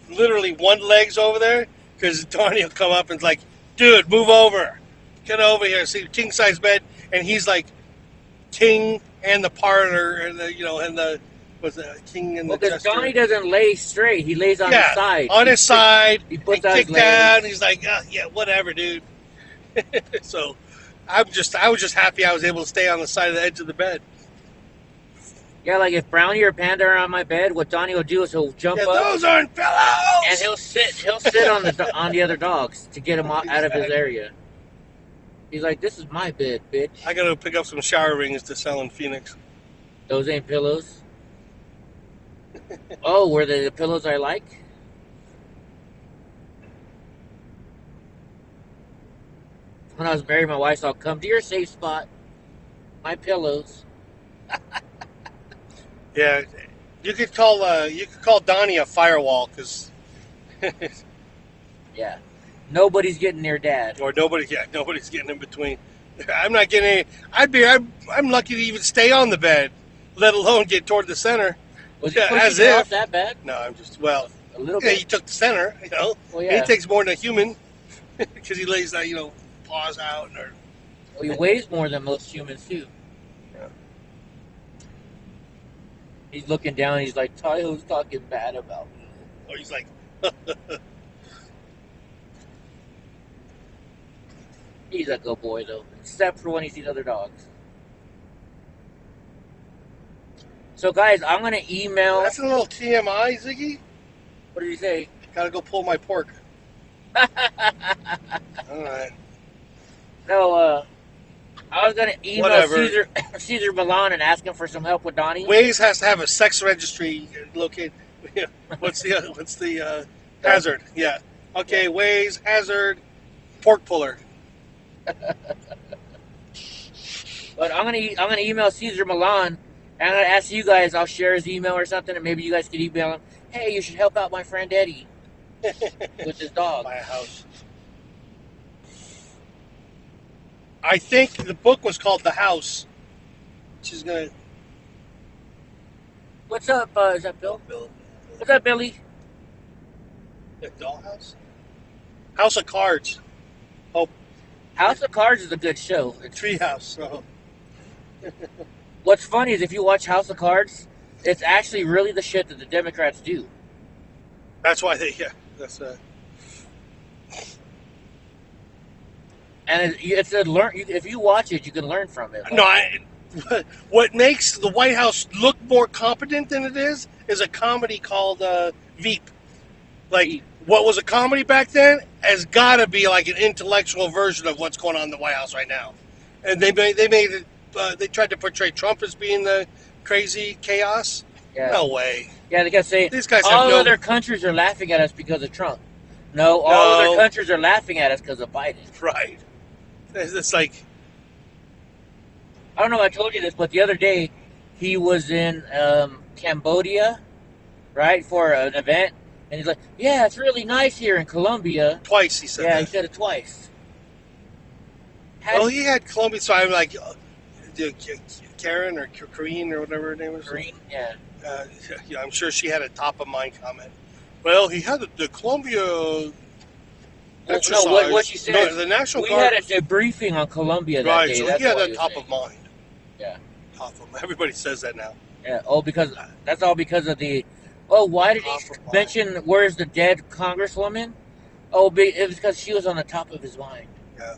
literally one leg's over there, because Donnie will come up and it's like, dude, move over. Get over here. See, king size bed, and he's like king and the partner and the king and the because jester. Donnie doesn't lay straight. He lays on his side. On his side. He puts and out his kicked down. legs. He's like, yeah, whatever, dude. So I was just happy I was able to stay on the side of the edge of the bed. Yeah, like if Brownie or Panda are on my bed, what Donnie will do is he'll jump up. Those aren't pillows. And he'll sit on the other dogs to get him out of his area. He's like, this is my bed, bitch. I gotta pick up some shower rings to sell in Phoenix. Those ain't pillows. Oh, were they the pillows I like? When I was married, my wife said, come to your safe spot. My pillows. Yeah, you could call Donnie a firewall, because Yeah. Nobody's getting near Dad. or nobody's getting in between. I'm not getting any. I'm lucky to even stay on the bed, let alone get toward the center. Was he Yeah, pushing as you off if. that bad? No, I'm just well. A little Yeah, bit. he took the center, Well, and he yeah. takes more than a human because he lays that, paws out or. Well, he weighs more than most humans too. Yeah. He's looking down. He's like, Taiho's talking bad about me. Or he's like, He's a good boy though, except for when he sees other dogs. So, guys, I'm gonna email. that's a little TMI, Ziggy. What did he say? Gotta go pull my pork. All right. No, I was gonna email Whatever. Caesar Milan and ask him for some help with Donnie. Waze has to have a sex registry located. What's the hazard? Yeah. Okay. Waze hazard. Pork puller. But I'm gonna email Caesar Milan. And I'm gonna ask you guys. I'll share his email or something, and maybe you guys could email him. Hey, you should help out my friend Eddie with his dog. Buy a house. I think the book was called The House. She's gonna. What's up? Is that Bill? Bill. What's up, Billy? The Dollhouse. House of Cards. Oh, House of Cards is a good show. Treehouse. So. What's funny is if you watch House of Cards, it's actually really the shit that the Democrats do. That's why they. Yeah. That's And it's a learn. If you watch it, you can learn from it. No, what makes the White House look more competent than it is a comedy called Veep. Like, Veep. what was a comedy back then has got to be like an intellectual version of what's going on in the White House right now. And they made it. They tried to portray Trump as being the crazy chaos. Yeah. No way. Yeah, they kept saying These guys all have no. other countries are laughing at us because of Trump. No, all other countries are laughing at us because of Biden. Right. It's like. I don't know if I told you this, but the other day he was in Cambodia, right, for an event, and he's like, "Yeah, it's really nice here in Colombia." Twice he said Yeah, that. he said it twice. Well, he had Colombia, so I'm like, Karen or Karine or whatever her name was. Green, yeah. Yeah, I'm sure she had a top of mind comment. Well, he had the Colombia exercise. No, what she said. No, the National We Guard. had a briefing on Colombia that Right, day. so That's he had what that was top saying. of mind. Yeah. Top of mind. Everybody says that now. Yeah. Oh, because that's all because of the. Oh, why did he Top of mind. mention where's the dead Congresswoman? Oh, it was because she was on the top of his mind. Yeah.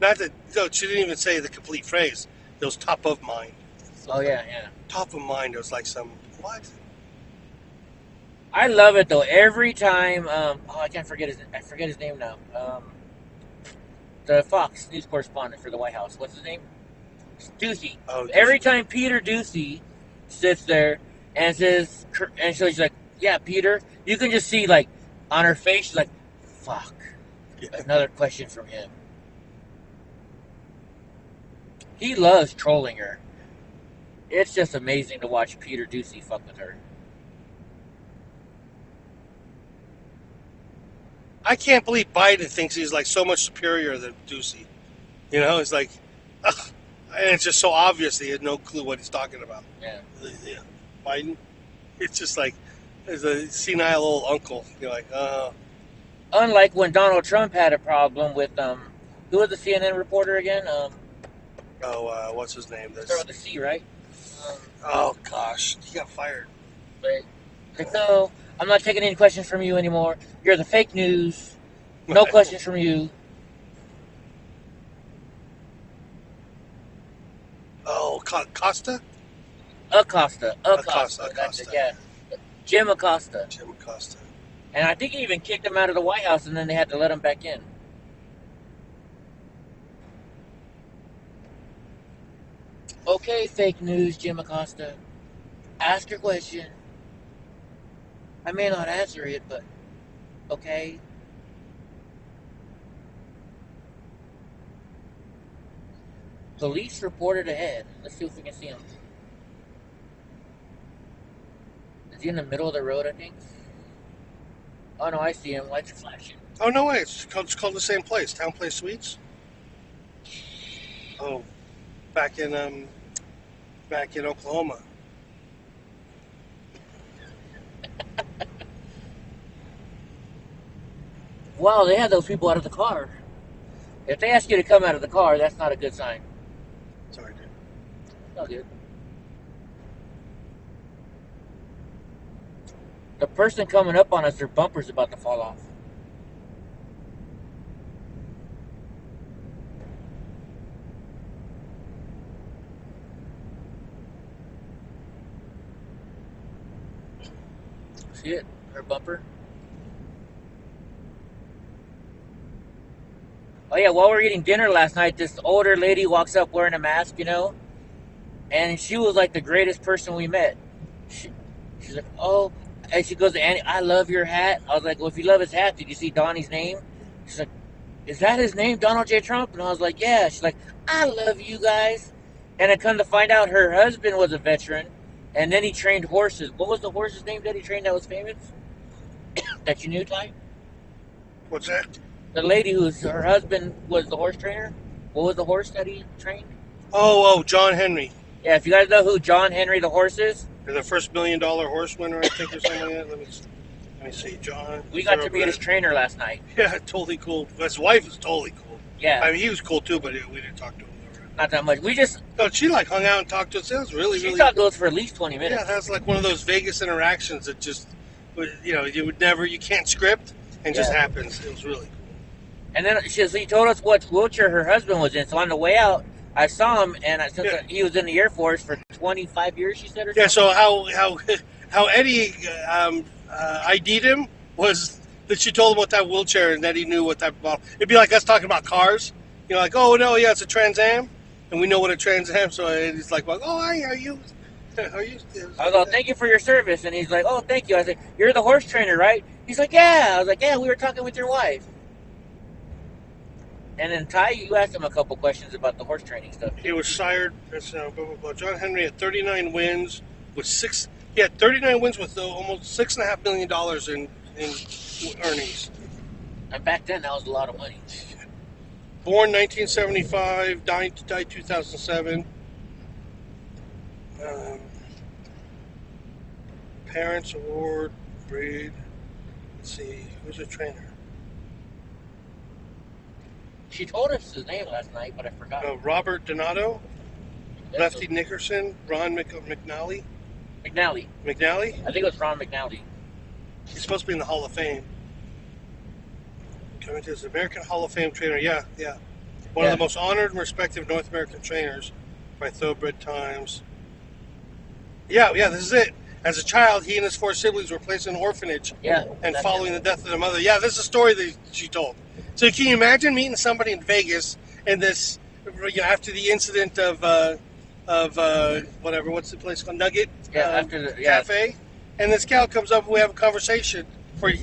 Not that. No, she didn't even say the complete phrase. It was top of mind. Oh yeah, yeah. Top of mind. It was like some what? I love it though. Every time, I can't forget his name now. The Fox news correspondent for the White House. What's his name? Ducey. Oh, Every time Peter Ducey sits there and says, and so she's like, "Yeah, Peter," you can just see like on her face, she's like, "Fuck." Another question from him. He loves trolling her. It's just amazing to watch Peter Ducey fuck with her. I can't believe Biden thinks he's like so much superior than Ducey. It's like, ugh. And it's just so obvious that he had no clue what he's talking about. Yeah. Biden, it's just like, there's a senile old uncle. You're like, Unlike when Donald Trump had a problem with who was the CNN reporter again? what's his name? Start with a C, right? Oh gosh, he got fired. Like, no, I'm not taking any questions from you anymore. You're the fake news. No questions from you. Oh, Costa? Acosta. Acosta. That's it, yeah. Jim Acosta. Jim Acosta. And I think he even kicked him out of the White House, and then they had to let him back in. Okay, fake news, Jim Acosta. Ask your question. I may not answer it, but okay. Police reported ahead. Let's see if we can see him. Is he in the middle of the road, I think? Oh no, I see him. Lights are flashing. Oh no way! It's called the same place, Town Place Suites. back in Oklahoma. Wow, they had those people out of the car. If they ask you to come out of the car, that's not a good sign. Sorry, dude. Not good. The person coming up on us, their bumper's about to fall off. See it? Her bumper. Oh yeah, while we were eating dinner last night, this older lady walks up wearing a mask, and she was like the greatest person we met. She's like, oh, and she goes, Annie, I love your hat. I was like, well, if you love his hat, did you see Donnie's name? She's like, is that his name, Donald J. Trump? And I was like, yeah. She's like, I love you guys. And I come to find out her husband was a veteran, and then he trained horses. What was the horse's name that he trained that was famous? That you knew, Ty? What's that? The lady her husband was the horse trainer. What was the horse that he trained? Oh, John Henry. Yeah, if you guys know who John Henry the horse is. They're the first $1 million horse winner, I think, or something like that. Let me see, John. We got to be his trainer last night. Yeah, totally cool. His wife was totally cool. Yeah. I mean, he was cool too, but we didn't talk to him. Not that much. We just... No, she hung out and talked to us. That was really talked to us for at least 20 minutes. Yeah, that's like one of those Vegas interactions that just, you can't script and just happens. It was really cool. And then he told us what wheelchair her husband was in. So on the way out, I saw him, and he was in the Air Force for 25 years, she said, or something. Yeah, so how Eddie ID'd him was that she told him what that wheelchair and that he knew what type of model. It'd be like us talking about cars. Like, oh, no, yeah, it's a Trans Am. And we know what a Trans Am, so he's like, well, oh, hi, are you? I was like, thank you for your service. And he's like, oh, thank you. I said, you're the horse trainer, right? He's like, yeah. I was like, yeah, we were talking with your wife. And then Ty, you asked him a couple questions about the horse training stuff. He was sired. Blah, blah, blah. John Henry had 39 wins with He had 39 wins with almost $6.5 million in earnings. And back then, that was a lot of money. Born 1975, died 2007. Parents award, breed. Let's see, who's a trainer? She told us his name last night, but I forgot. Robert Donato, Lefty Nickerson, Ron McNally. McNally? I think it was Ron McNally. He's supposed to be in the Hall of Fame. Coming to his American Hall of Fame trainer, yeah. One of the most honored and respected North American trainers by Thoroughbred Times. Yeah, this is it. As a child, he and his 4 siblings were placed in an orphanage. Yeah. And following the death of their mother. Yeah, this is a story that she told. So can you imagine meeting somebody in Vegas and this, after the incident of whatever, what's the place called? Nugget? Cafe? And this gal comes up and we have a conversation where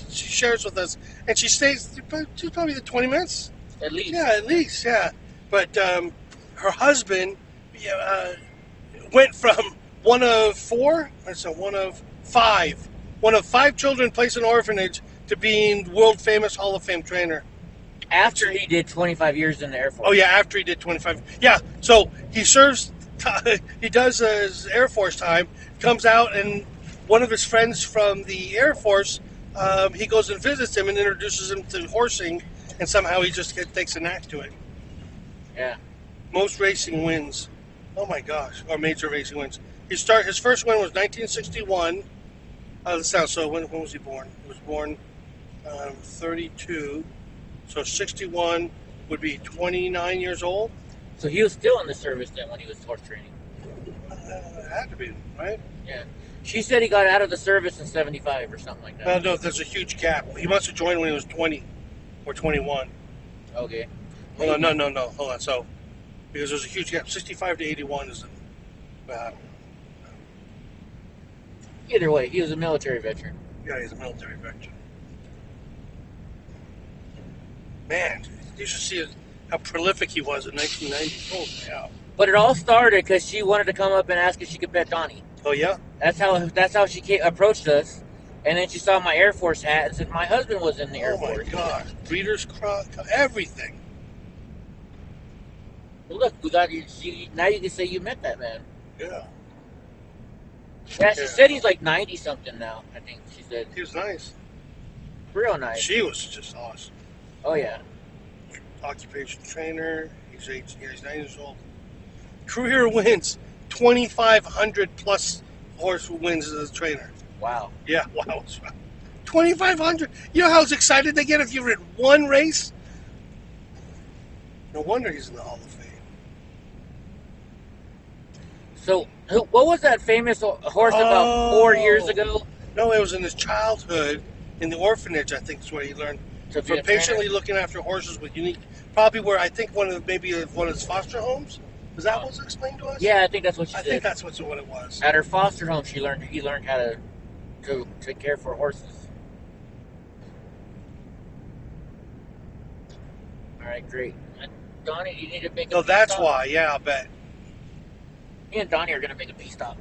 she shares with us. And she stays probably 20 minutes. At least. Yeah, at least, yeah. But her husband went from one of 5 children placed in an orphanage to being world famous Hall of Fame trainer. After he did 25 years in the Air Force. Oh, yeah, after he did 25. Yeah, so he serves, he does his Air Force time, comes out, and one of his friends from the Air Force, he goes and visits him and introduces him to horsing, and somehow he just takes a knack to it. Yeah. Most racing wins. Oh, my gosh. Or major racing wins. His first win was 1961. So when was he born? He was born 32. So 61 would be 29 years old. So he was still in the service then when he was horse training. Had to be, right? Yeah. She said he got out of the service in 75 or something like that. No, there's a huge gap. He must have joined when he was 20 or 21. Okay. Hold on, no. Hold on. So, because there's a huge gap. 65 to 81 is either way, he was a military veteran. Yeah, he's a military veteran. Man, you should see how prolific he was in 1990. Oh, yeah. But it all started because she wanted to come up and ask if she could pet Donnie. Oh, yeah? That's how she approached us. And then she saw my Air Force hat and said, my husband was in the Air Force. Oh, my God. Breeders' Cross, everything. Well, look, we got you. Now you can say you met that man. Yeah. Yeah, she Yeah. said he's like 90 something now. I think she said He was nice. real nice. She was just awesome. Oh yeah. Occupation trainer. He's 9 years old. Crew Hero wins 2,500 plus horse wins as a trainer. Wow. Yeah, wow. 2,500. You know how excited they get if you rid one race? No wonder he's in the Hall of Fame. So, what was that famous horse about 4 years ago? No, it was in his childhood in the orphanage. I think is where he learned To be from a patiently trainer? looking after horses with unique. Probably where I think one of his foster homes. Was that what was explained to us? Yeah, I think that's what she I said. think that's what it was. At her foster home, he learned how to care for horses. All right, great. Donnie, you need to make a So pit that's stop. why. Yeah, I'll bet. Me and Donnie are gonna make a pit stop.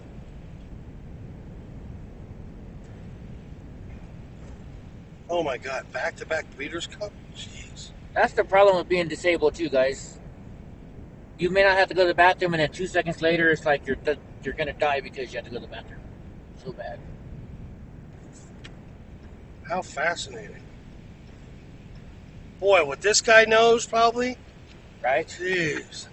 Oh my God! Back-to-back Breeders' Cup. Jeez. That's the problem with being disabled too, guys. You may not have to go to the bathroom, and then 2 seconds later, it's like you're gonna die because you have to go to the bathroom. So bad. How fascinating. Boy, what this guy knows probably. Right? Jeez.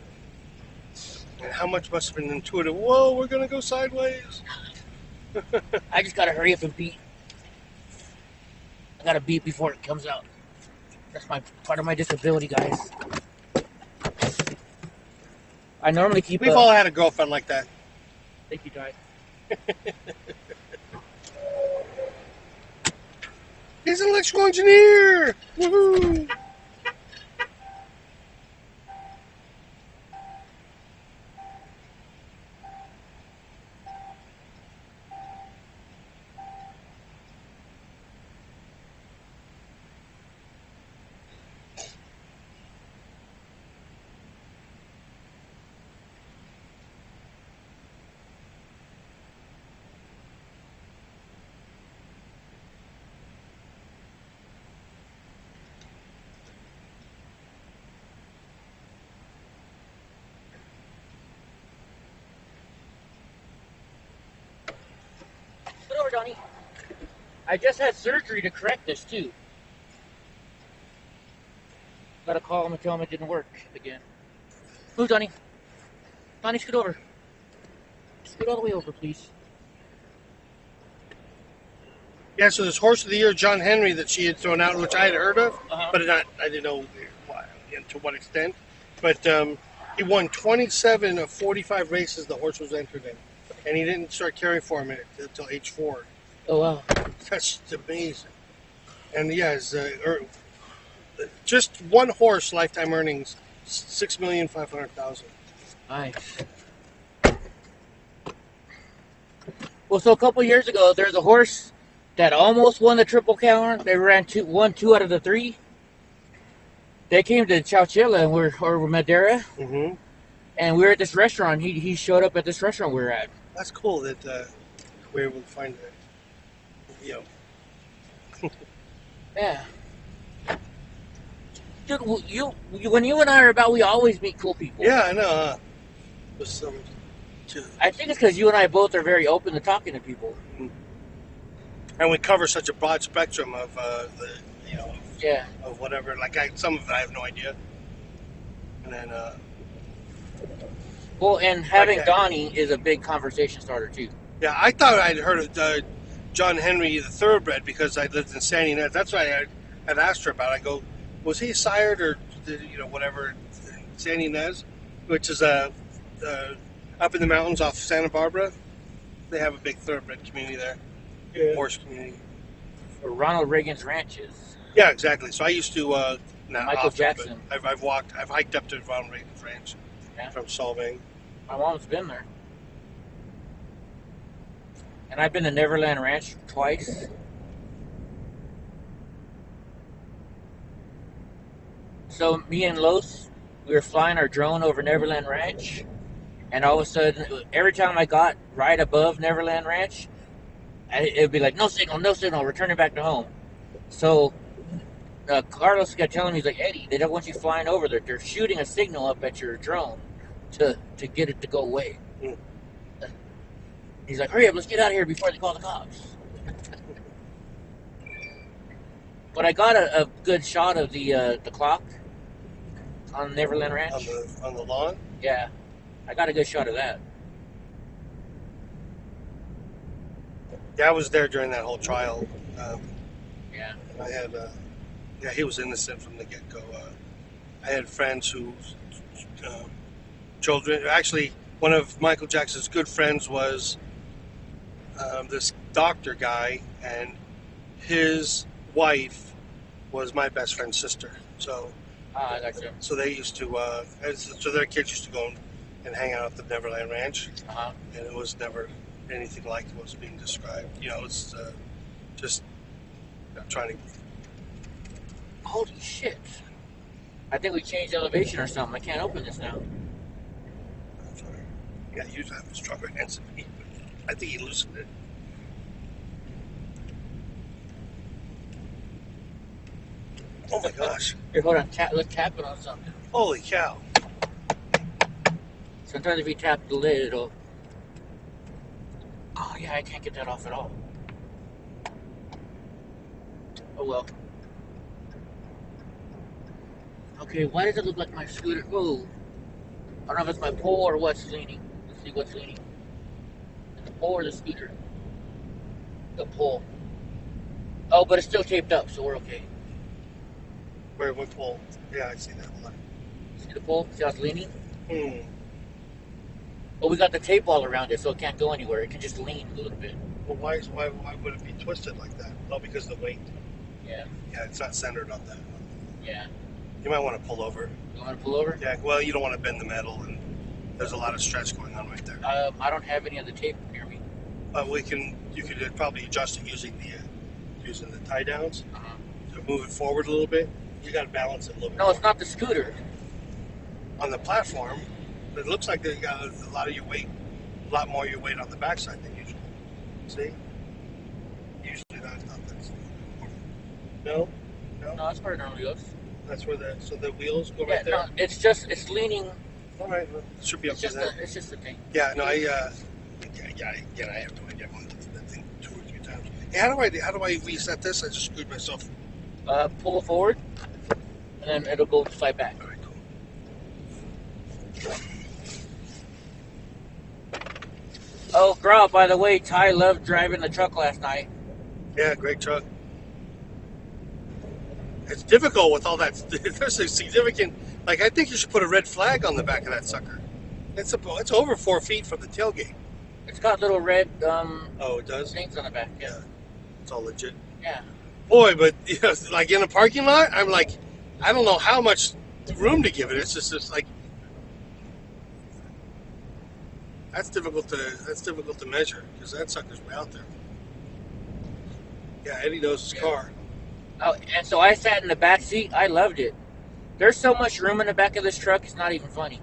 And how much must have been intuitive. Whoa, we're gonna go sideways. I just gotta hurry up and beat. I gotta beat before it comes out. That's my part of my disability, guys. I normally keep. We've all had a girlfriend like that. Thank you, Ty. He's an electrical engineer. Woohoo! Get over, Donnie. I just had surgery to correct this too. Gotta call him and tell him it didn't work again. Move, Donnie. Donnie, scoot over. Scoot all the way over, please. Yeah, so this horse of the year, John Henry, that she had thrown out, which I had heard of, Uh-huh. but I didn't know why, and to what extent. But he won 27 of 45 races the horse was entered in, and he didn't start caring for him until age 4. Oh wow. That's amazing. And yeah, just one horse lifetime earnings $6,500,000. Nice. Well, so a couple years ago, there's a horse that almost won the Triple Crown. They won two out of the 3. They came to Chowchilla or Madeira, Mm-hmm. and we were at this restaurant. He showed up at this restaurant we were at. That's cool that we were able to find it. You know, Yeah. Dude, when you and I are about, we always meet cool people. yeah, I know. With some, I think it's because you and I both are very open to talking to people. and we cover such a broad spectrum of Yeah. of whatever. Like some of it I have no idea. And then Well, and having Okay. Donnie is a big conversation starter too. yeah, I thought I'd heard of John Henry the Thoroughbred because I lived in San Ynez. That's what I had asked her about. I go, was he sired or whatever in San Ynez, which is up in the mountains off Santa Barbara. They have a big thoroughbred community there, horse community. Or Ronald Reagan's ranches. Yeah, exactly. So I used to not Michael often, Jackson. but I've hiked up to Ronald Reagan's ranch Yeah. from Solvang. My mom's been there. And I've been to Neverland Ranch twice. So me and Los, we were flying our drone over Neverland Ranch, and all of a sudden, every time I got right above Neverland Ranch, it'd be like, no signal, returning back to home. So Carlos kept telling me, he's like, Eddie, they don't want you flying over there. They're shooting a signal up at your drone to get it to go away. Mm. He's like, hurry up, let's get out of here before they call the cops. But I got a good shot of the clock on Neverland Ranch. On the lawn? Yeah, I got a good shot of that. Yeah, I was there during that whole trial. Yeah. I had, he was innocent from the get-go. I had friends whose children, actually, one of Michael Jackson's good friends was this doctor guy, and his wife was my best friend's sister. So, I got you. so they used to, so their kids used to go and hang out at the Neverland Ranch, and it was never anything like what was being described. You know, it's just trying to. Holy shit! I think we changed elevation or something. I can't open this now. I'm sorry. Yeah, he used to have a stronger hands than me, but I think he loosened it. Oh my gosh! Here, hold on. Let's tap it on something. Holy cow! Sometimes if you tap the lid, it'll. Oh yeah, I can't get that off at all. Oh well. Okay, why does it look like my scooter? Whoa. I don't know if it's my pole or what's leaning. Let's see what's leaning. The pole or the scooter? The pole. Oh, but it's still taped up, so we're okay. Where what pole? Yeah, I see that one. See the pole? See how it's leaning? Hmm. But we got the tape all around it, so it can't go anywhere. It can just lean a little bit. Well, why would it be twisted like that? Oh, because of the weight. Yeah. Yeah, it's not centered on that. Yeah. You might want to pull over. You want to pull over? Yeah, well, you don't want to bend the metal, and there's a lot of stretch going on right there. I don't have any of the tape near me. You could probably adjust it using the tie downs Uh-huh. to move it forward a little bit. You got to balance it a little bit. No, it's not the scooter. On the platform, it looks like they got a lot of your weight, a lot more of your weight on the backside than usual. See? Usually that's not that. No, No, that's where it normally goes. that's where the wheels go Yeah, right there. no, it's leaning. All right, well, it should be up It's to just that. it's just a thing. Yeah, no, I have no idea. I've only did that thing 2 or 3 times. Hey, how do I reset this? I just screwed myself. Pull it forward, and then it'll go slide back. All right, cool. Oh, girl, by the way, Ty loved driving the truck last night. Yeah, great truck. It's difficult with all that. There's a significant. Like, I think you should put a red flag on the back of that sucker. It's over 4 feet from the tailgate. It's got little red Oh, it does. things on the back. Yeah. It's all legit. Yeah. Boy, but you know, like in a parking lot, I'm like, I don't know how much room to give it. It's just like that's difficult to measure because that sucker's way out there. Yeah, Eddie knows his car. Oh, and so I sat in the back seat. I loved it. There's so much room in the back of this truck, it's not even funny.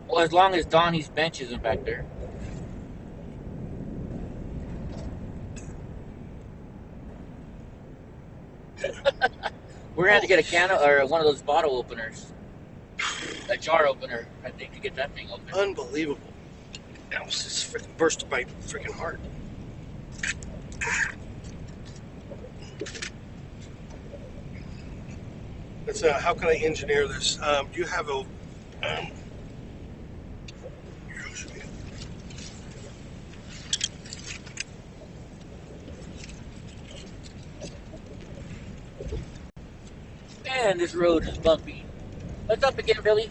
Well, as long as Donnie's bench isn't back there. We're gonna have to get a can or one of those bottle openers, a jar opener, I think, to get that thing open. Unbelievable. That almost just freaking burst my freaking heart. It's how can I engineer this? Do you have a Man, this road is bumpy. What's up again, Billy?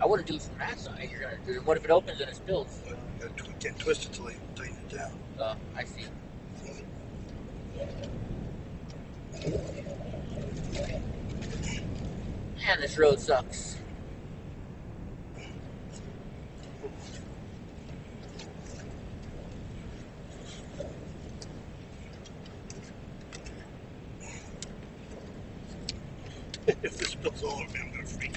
I wouldn't do it from that side. You're gonna. What if it opens and it spills? can't twist it till I tighten it down. I see. Man, this road sucks. If this spills all over me, I'm gonna freak.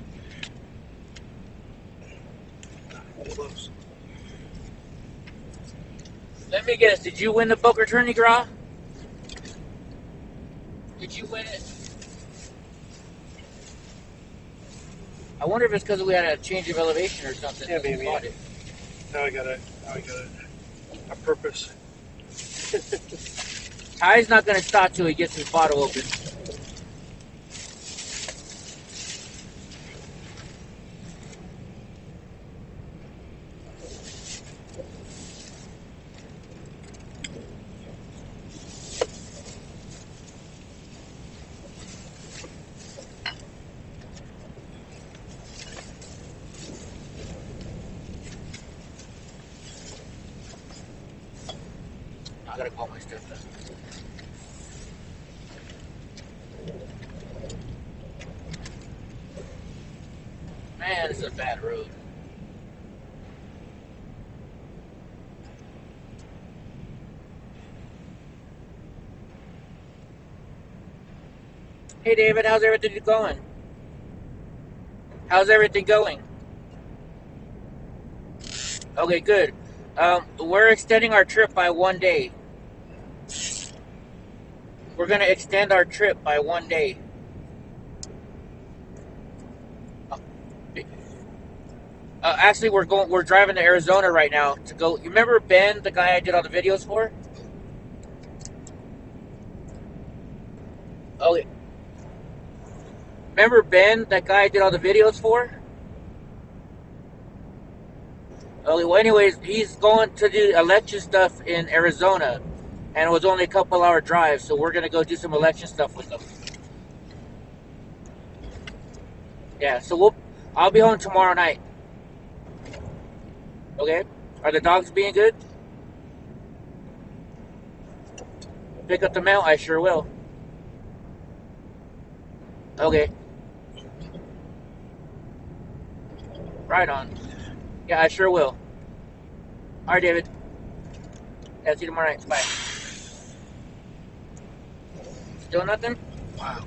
Close. Let me guess. Did you win the poker tourney, Gra? Did you win it? I wonder if it's because we had a change of elevation or something. Yeah, maybe. Bought it. Now I got a purpose. Ty's not going to stop till he gets his bottle open. I gotta call my stuff done. Man, this is a bad road. Hey David, how's everything going? How's everything going? Okay, good. We're extending our trip by 1 day. We're gonna extend our trip by 1 day. Actually, we're driving to Arizona right now to go. You remember Ben, the guy I did all the videos for? Oh, remember Ben, that guy I did all the videos for? Okay, well, anyways, he's going to do election stuff in Arizona, and it was only a couple-hour drive, so we're gonna go do some election stuff with him. Yeah, so I'll be home tomorrow night. Okay? Are the dogs being good? Pick up the mail? I sure will. Okay. Right on. Yeah, I sure will. All right, David. Yeah, see you tomorrow night. Bye. Still nothing? Wow.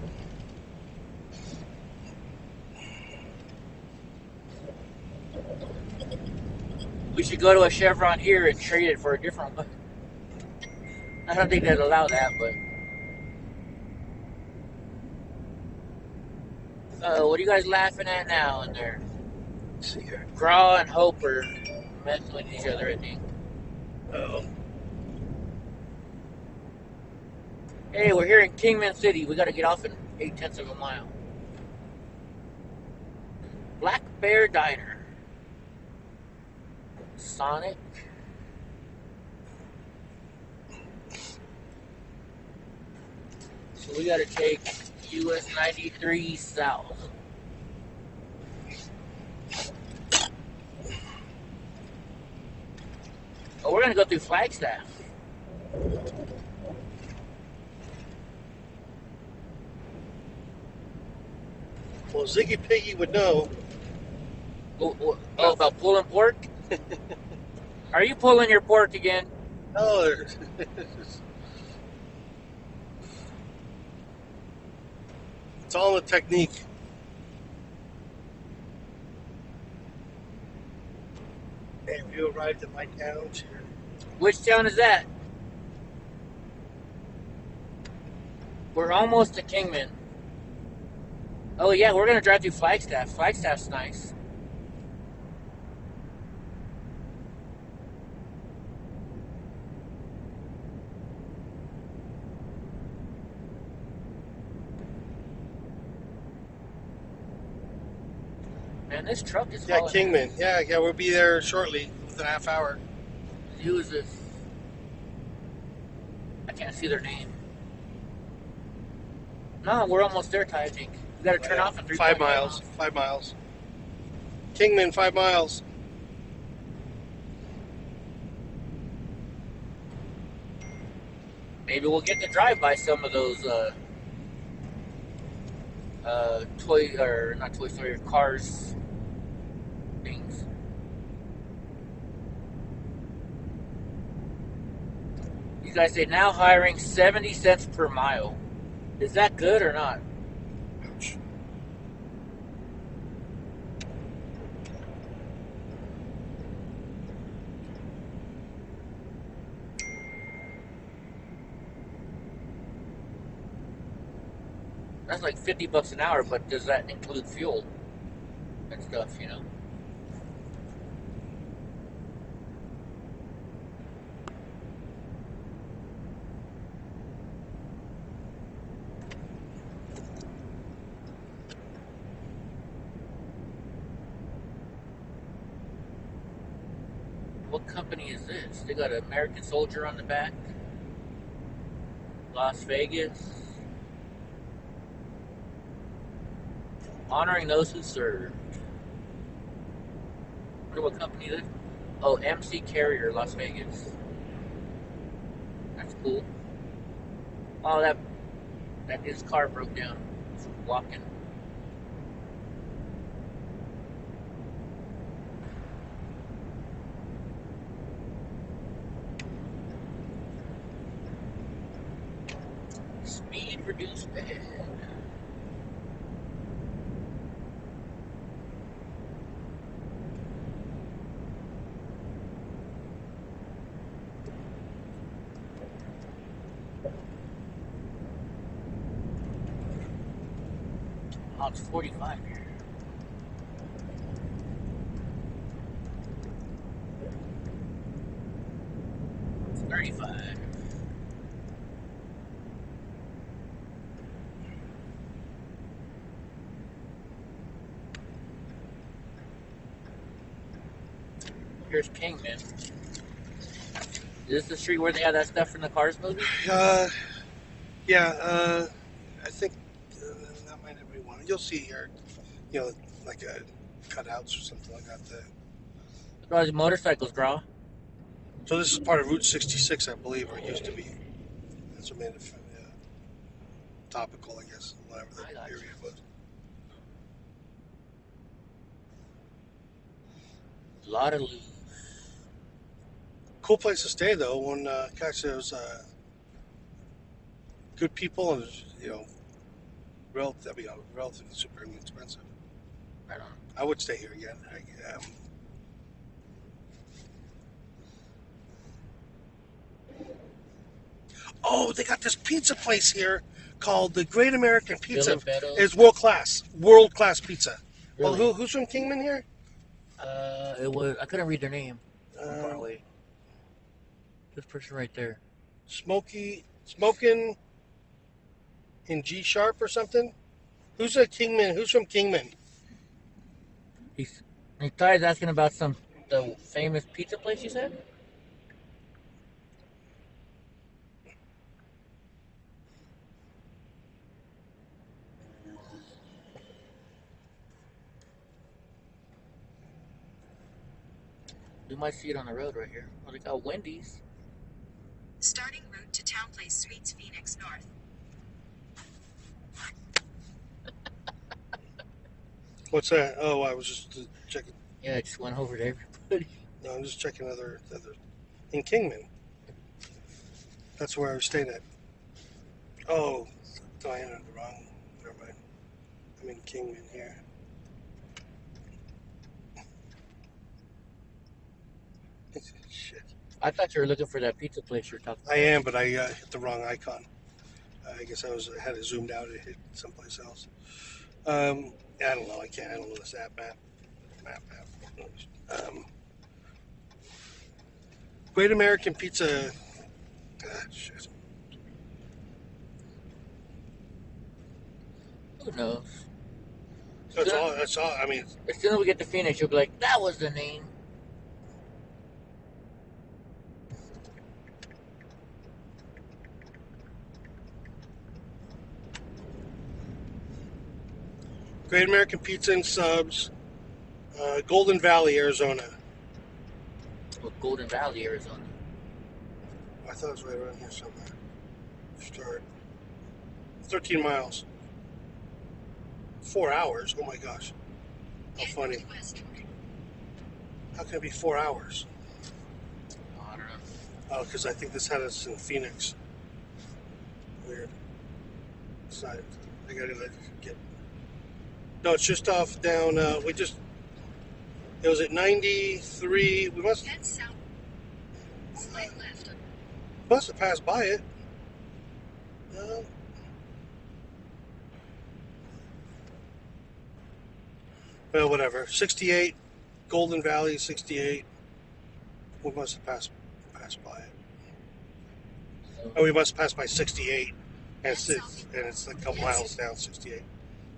We should go to a Chevron here and trade it for a different one. I don't think they'd allow that, but... what are you guys laughing at now in there? Let's see here. Graw and Hope are messing with each other, I think. Uh-oh. Hey, we're here in Kingman City. We gotta get off in 8/10 of a mile. Black Bear Diner. Sonic. So we gotta take US 93 south. Oh, we're gonna go through Flagstaff. Well, Ziggy Piggy would know. Oh, about pulling pork? Are you pulling your pork again? No. It's all in the technique. Hey, we arrived at my town. Which town is that? We're almost to Kingman. Oh yeah, we're gonna drive through Flagstaff. Flagstaff's nice. Man, this truck is Yeah, Kingman. Yeah, we'll be there shortly, within a half hour. Who is this? I can't see their name. No, we're almost there, Ty, I think. We gotta turn off in 5 miles. 5 miles. Kingman, 5 miles. Maybe we'll get to drive by some of those not Toy Story, Cars things. You guys say now hiring 70 cents per mile. Is that good or not? Ouch. That's like $50 an hour, but does that include fuel and stuff? You know. What company is this? They got an American Soldier on the back. Las Vegas. Honoring those who served. I wonder what company that is. Oh, MC Carrier, Las Vegas. That's cool. Oh, that his car broke down. Walking. Speed reduced bed. Oh, it's 45 here. It's 35. Here's Kingman. Is this the street where they have that stuff from the Cars movie? Yeah, I think that might be one. You'll see here, like cutouts or something like that. Look at all these motorcycles, bro. So this is part of Route 66, I believe, or it used to be. That's what made it topical, I guess, whatever that area was. A lot of loot. Cool place to stay, though. When gosh, there's good people and relatively super inexpensive. Right on. I would stay here again. Oh, they got this pizza place here called the Great American Pizza. It's world class pizza. Really? Well, who's from Kingman here? It was. I couldn't read their name. Far away. This person right there. Smoking in G sharp or something. Who's a Kingman? Who's from Kingman? He's asking about the famous pizza place you said. You might see it on the road right here. Oh, they got Wendy's. Starting route to Town Place Suites, Phoenix North. What's that? Oh, I was just checking. Yeah, I just went over to everybody. No, I'm just checking other in Kingman. That's where I stayed at. Oh, Diana, the wrong. Never mind. I'm in Kingman here. Shit. I thought you were looking for that pizza place you were talking about. I am, but I hit the wrong icon. I guess I had it zoomed out. It hit someplace else. I don't know. I don't know this app map. Great American Pizza. Shit. Who knows? That's all. I mean, As soon as we get to Phoenix, you'll be like, that was the name. Great American Pizza and Subs, Golden Valley, Arizona. Well, Golden Valley, Arizona. I thought it was right around here somewhere. Start. 13 miles. 4 hours. Oh my gosh. How funny. How can it be 4 hours? Oh, I don't know. Oh, because I think this had us in Phoenix. Weird. So I gotta get. No, it's just off down. It was at 93. We must Head south. Slight left. have passed by it. Well, whatever. 68, Golden Valley, 68. We must have passed by it. So Oh, we must pass by 68, and it's like a couple miles down 68.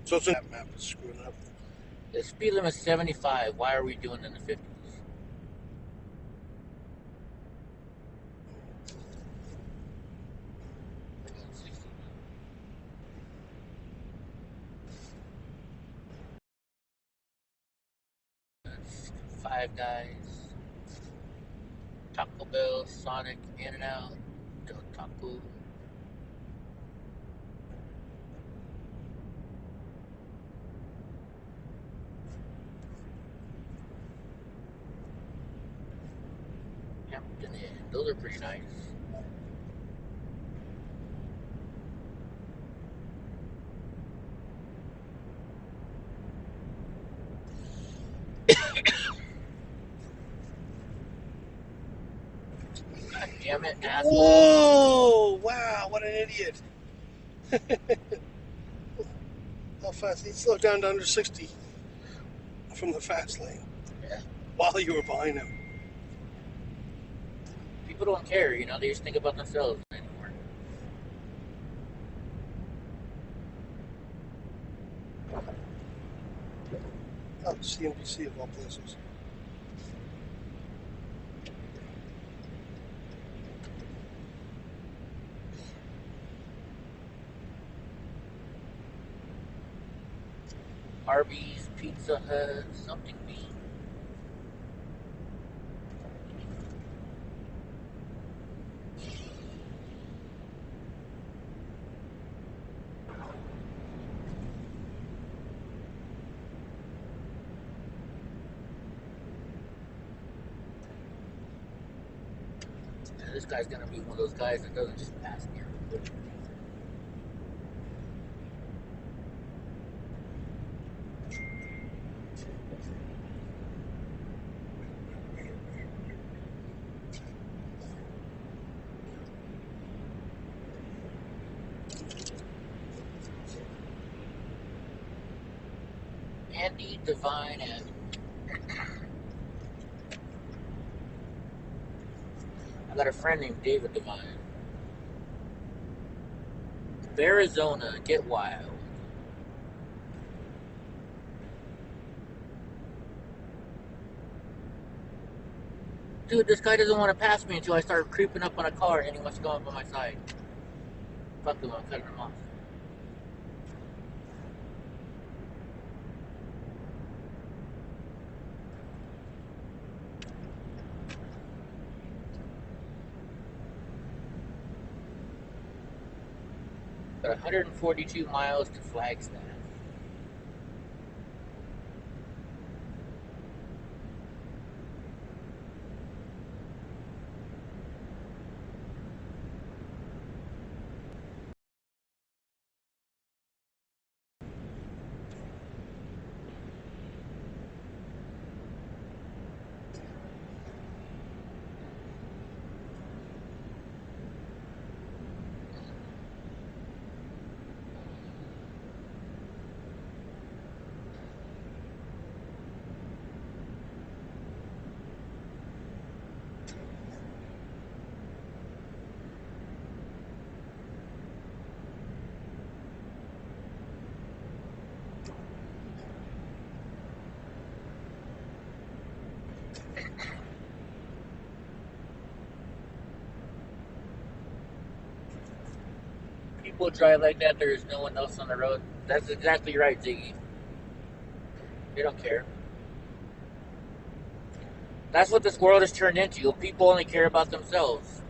So it's that map is screwing up. the speed limit is 75. Why are we doing in the 50s? Five Guys, Taco Bell, Sonic, In-N-Out, Del Taco. Hampton Inn. Those are pretty nice. God damn it, asshole. Whoa! Wow, what an idiot. How fast? He slowed down to under 60 from the fast lane Yeah. while you were behind him. People don't care, you know, they just think about themselves anymore. Oh, CNBC of all places. Arby's, Pizza Hut, something mean. Yeah, this guy's gonna be one of those guys that doesn't just pass me. Andy Devine and I got a friend named David Devine. Arizona, get wild. Dude, this guy doesn't want to pass me until I start creeping up on a car and he wants to go up on my side. Fuck him, I'm cutting him off. Got 142 miles to Flagstaff. People drive like that, there is no one else on the road. That's exactly right, Ziggy. They don't care. That's what this world has turned into. People only care about themselves.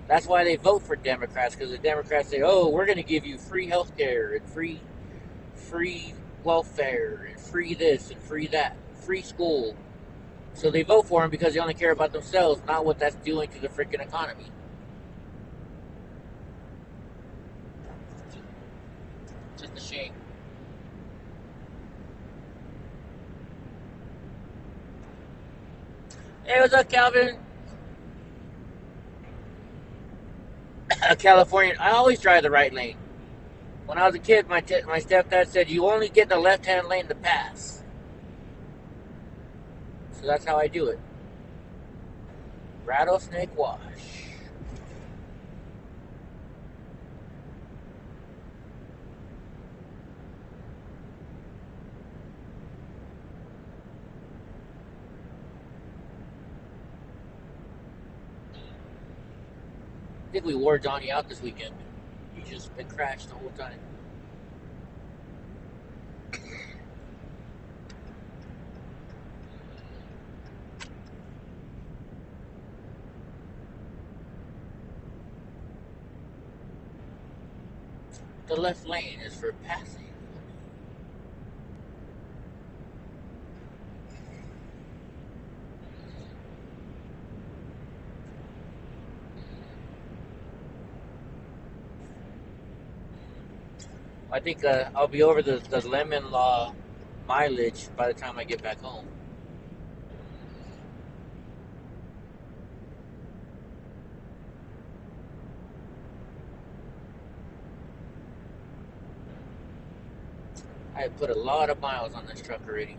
That's why they vote for Democrats, because the Democrats say, "Oh, we're going to give you free health care and free welfare and free this and free that, free school." So they vote for them because they only care about themselves, not what that's doing to the freaking economy. Just a shame. Hey, what's up, Calvin? California. I always drive the right lane. When I was a kid, my stepdad said you only get in the left-hand lane to pass. So that's how I do it. Rattlesnake wash. I think we wore Donnie out this weekend. He's just been crashed the whole time. The left lane is for passing. I think I'll be over the lemon law mileage by the time I get back home. I have put a lot of miles on this truck already.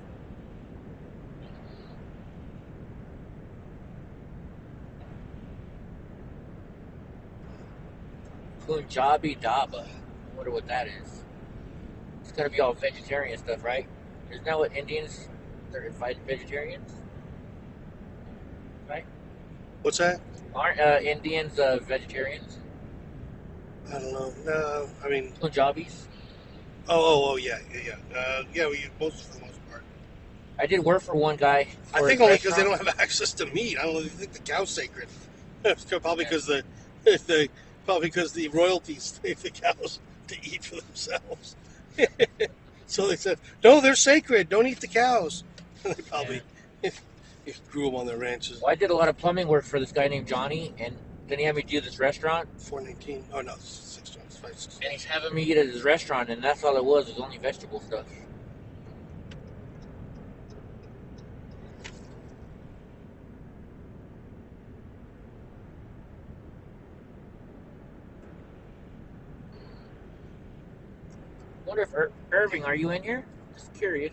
Punjabi Dhaba. I wonder what that is. It's gonna be all vegetarian stuff, right? Isn't that what Indians, they're invited vegetarians? Right? What's that? Aren't Indians vegetarians? I don't know. No, I mean, Punjabis? yeah. We most for the most part. I did work for one guy. I think only because they don't have access to meat. I don't know. They think the cow's sacred. Probably because probably because the royalties take the cows to eat for themselves. So they said, no, they're sacred. Don't eat the cows. They probably grew them on their ranches. Well, I did a lot of plumbing work for this guy named Johnny, and then he had me do this restaurant. 419. Oh no, 6 And he's having me eat at his restaurant, and that's all it was only vegetable stuff. Wonder if Irving, are you in here? Just curious.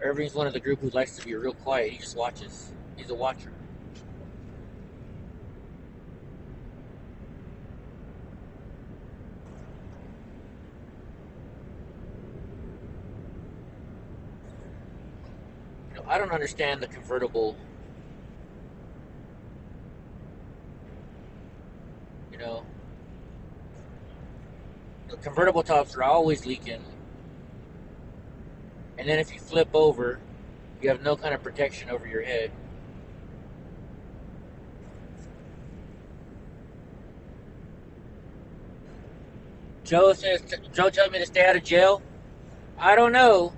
Irving's one of the group who likes to be real quiet. He just watches. He's a watcher. You know, I don't understand the convertible. You know, the convertible tops are always leaking. And then if you flip over, you have no kind of protection over your head. Joe tells me to stay out of jail. I don't know.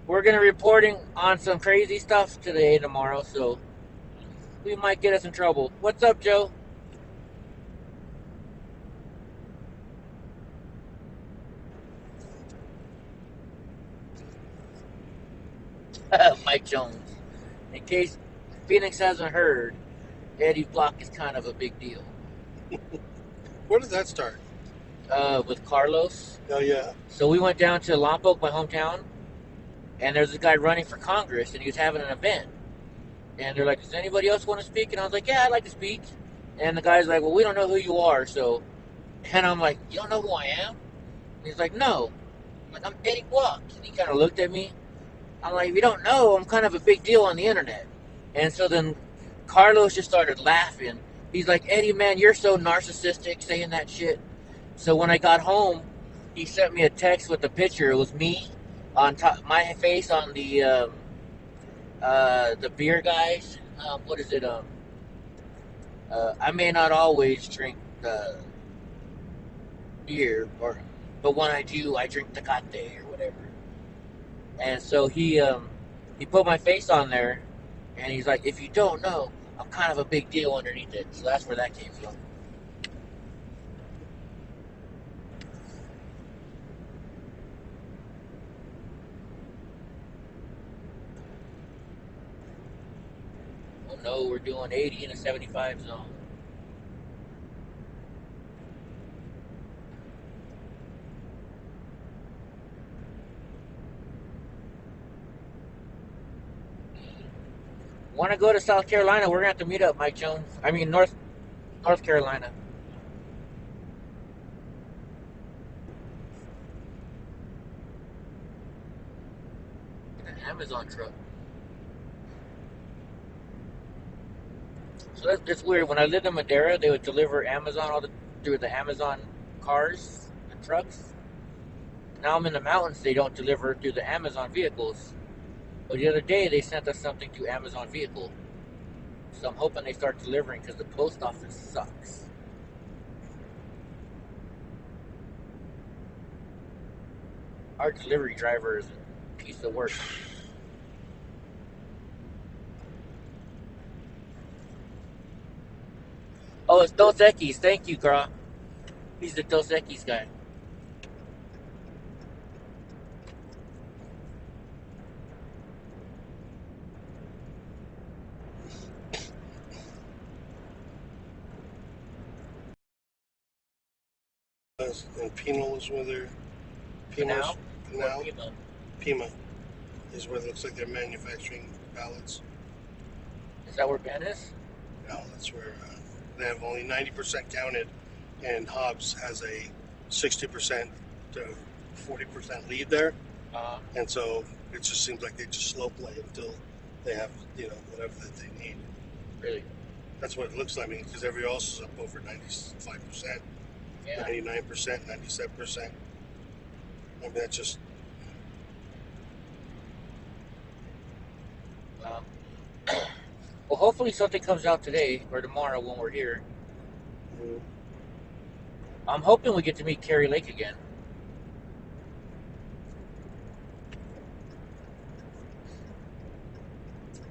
We're going to be reporting on some crazy stuff today and tomorrow, so we might get us in trouble. What's up, Joe? Mike Jones. In case Phoenix hasn't heard, Eddie's block is kind of a big deal. Where did that start? With Carlos. Oh yeah. So we went down to Lompoc, my hometown, and there's a guy running for Congress, and he was having an event. And they're like, does anybody else want to speak? And I was like, yeah, I'd like to speak. And the guy's like, well, we don't know who you are, so. And I'm like, you don't know who I am? And he's like, no. I'm like, I'm Eddie Block. And he kind of looked at me. I'm like, if you don't know, I'm kind of a big deal on the internet. And so then Carlos just started laughing. He's like, Eddie, man, you're so narcissistic saying that shit. So when I got home, he sent me a text with a picture. It was me on top, my face on the beer guys. What is it? I may not always drink beer, but when I do, I drink Tecate or whatever. And so he put my face on there, and he's like, if you don't know, I'm kind of a big deal underneath it. So that's where that came from. Oh no, we're doing 80 in a 75 zone. Want to go to South Carolina? We're gonna have to meet up, Mike Jones. I mean North Carolina. An Amazon truck. So that's weird. When I lived in Madera, they would deliver Amazon through the Amazon cars and trucks. Now I'm in the mountains. They don't deliver through the Amazon vehicles. But the other day they sent us something to Amazon vehicle. So I'm hoping they start delivering because the post office sucks. Our delivery driver is a piece of work. Oh, it's Dos Equis. Thank you, girl. He's the Dos Equis guy. And Penal is where they're Pinal? Pinal, Pima. Pima is where it looks like they're manufacturing ballots. Is that where Ben is? Now that's where they have only 90% counted, and Hobbs has a 60% to 40% lead there, and so it just seems like they just slow play until they have whatever that they need. Really? That's what it looks like. I mean, because everybody else is up over 95%, Yeah. 99%, 97%. I mean, that's just. Well, hopefully something comes out today or tomorrow when we're here. I'm hoping we get to meet Carrie Lake again.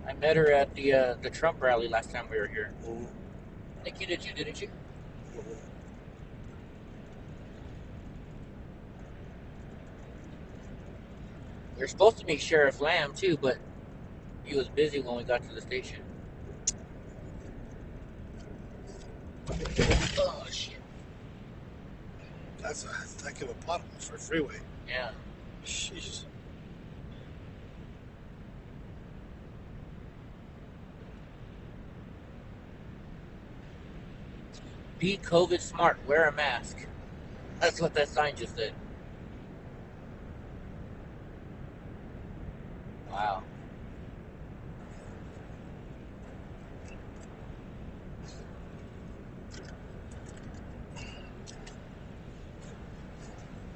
I met her at the Trump rally last time we were here. I think you did, didn't you? We were supposed to meet Sheriff Lamb too, but he was busy when we got to the station. Oh shit! That's a heck of a pothole for a freeway. Yeah. Jeez. Be COVID smart. Wear a mask. That's what that sign just said. Wow.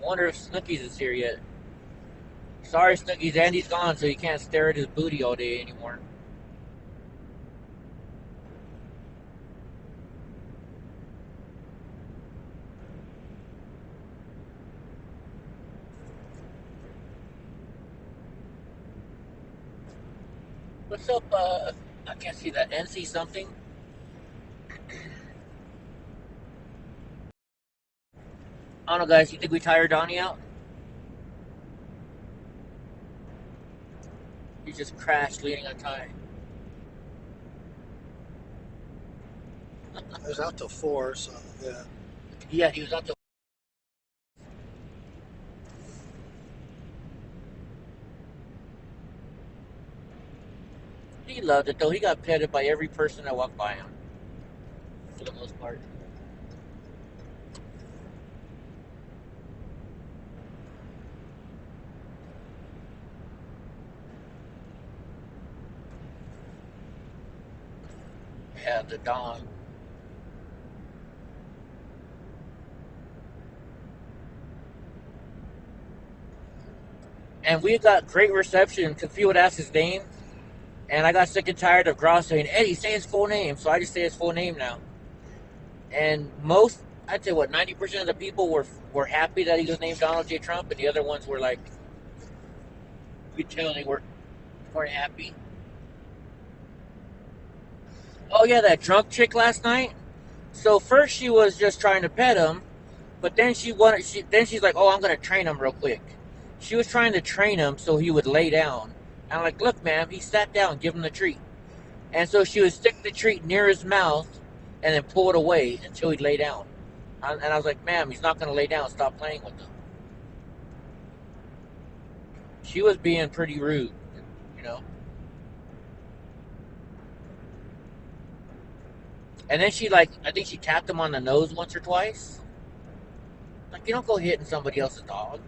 Wonder if Snookies is here yet. Sorry, Snookies. Andy's gone, so you can't stare at his booty all day anymore. What's up? I can't see that. NC something. I don't know, guys. You think we tire Donnie out? He just crashed leading on time. I was out till 4, so yeah. Yeah, he was out the. He loved it though. He got petted by every person that walked by him, for the most part. Yeah, the Don. And we got great reception because people would ask his name. And I got sick and tired of Gross saying, Eddie, say his full name. So I just say his full name now. And I'd say what, 90% of the people were happy that he was named Donald J. Trump. And the other ones were like, you could tell they weren't happy. Oh yeah, that drunk chick last night. So first she was just trying to pet him. But then she's like, oh, I'm going to train him real quick. She was trying to train him so he would lay down. And I'm like, look, ma'am, he sat down, give him the treat. And so she would stick the treat near his mouth and then pull it away until he'd lay down. And I was like, ma'am, he's not going to lay down. Stop playing with him. She was being pretty rude, you know. And then she like, I think she tapped him on the nose once or twice. Like, you don't go hitting somebody else's dog.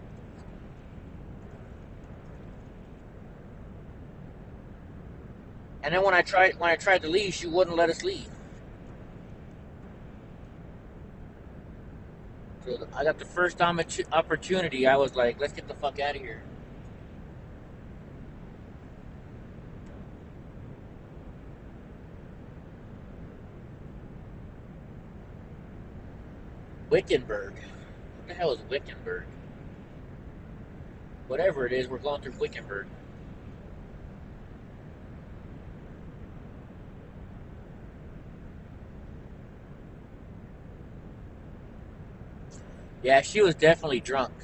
And then when I tried to leave, she wouldn't let us leave. So I got the first opportunity. I was like, let's get the fuck out of here. Wickenburg. What the hell is Wickenburg? Whatever it is, we're going through Wickenburg. Yeah, she was definitely drunk.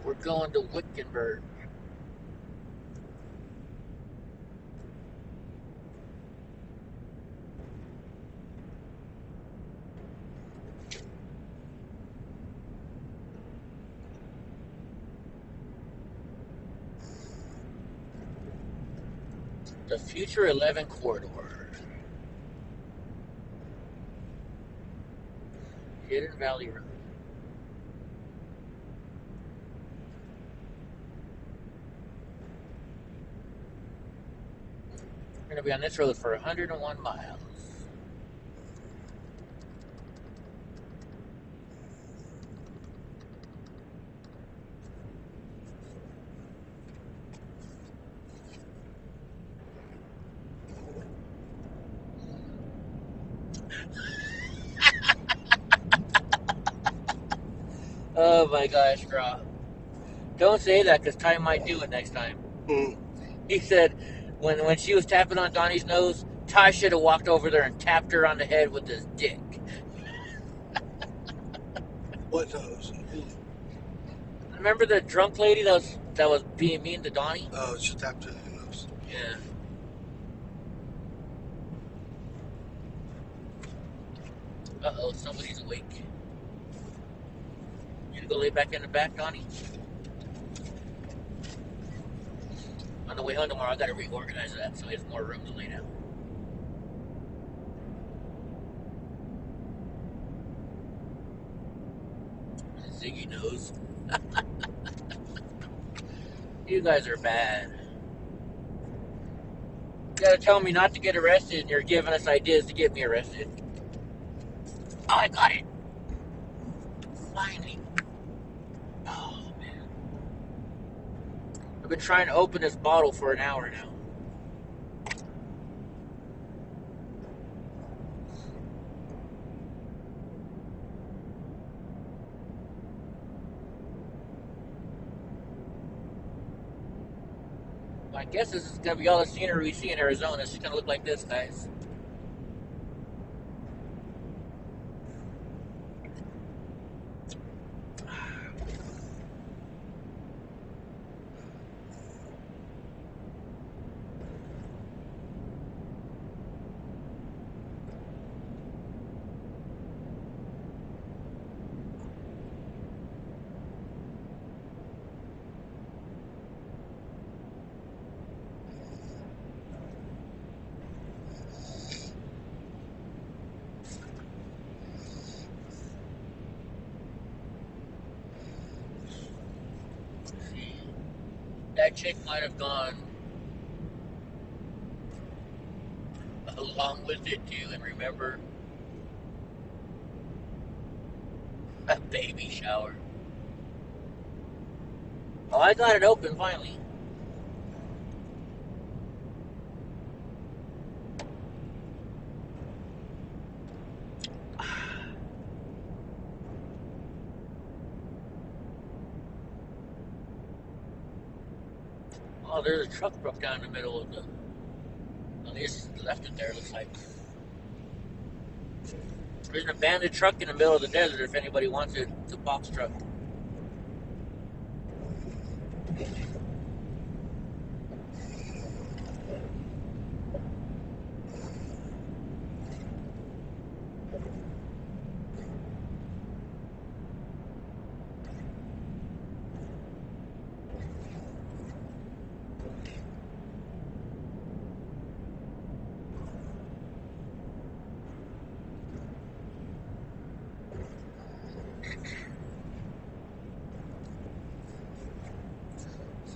We're going to Wickenburg. The Future 11 corridor. Hidden Valley Road. We're going to be on this road for 101 miles. Oh my gosh, Rob. Don't say that because Ty might do it next time. Mm. He said when she was tapping on Donnie's nose, Ty should have walked over there and tapped her on the head with his dick. What nose? Remember the drunk lady that was being mean to Donnie? Oh, she tapped it in the nose. Yeah. Uh-oh, somebody's awake. You gonna go lay back in the back, Donnie? On the way home tomorrow, I gotta reorganize that so he has more room to lay down. Ziggy knows. You guys are bad. You gotta tell me not to get arrested, and you're giving us ideas to get me arrested. Oh, I got it. Finally. Oh, man. I've been trying to open this bottle for an hour now. I guess this is going to be all the scenery we see in Arizona. It's just going to look like this, guys. That chick might have gone along with it too, and remember a baby shower. Oh, I got it open finally. Oh, there's a truck broke down in the middle of the. Well, they just left it there. Looks like there's an abandoned truck in the middle of the desert. If anybody wants it, it's a box truck.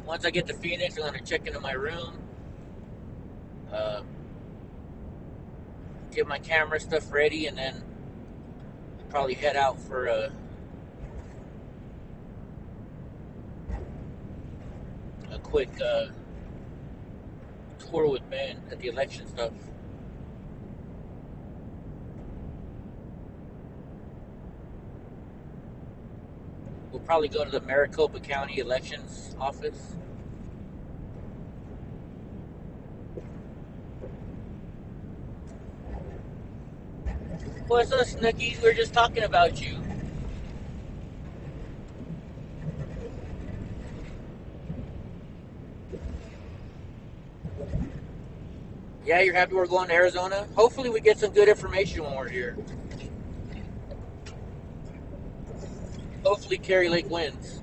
once I get to Phoenix, I'm gonna check into my room, uh, get my camera stuff ready, and then probably head out for a quick tour with Ben at the election stuff. We'll probably go to the Maricopa County Elections Office. What's up, Snookies? We were just talking about you. Yeah, you're happy we're going to Arizona? Hopefully we get some good information when we're here. Hopefully Carrie Lake wins.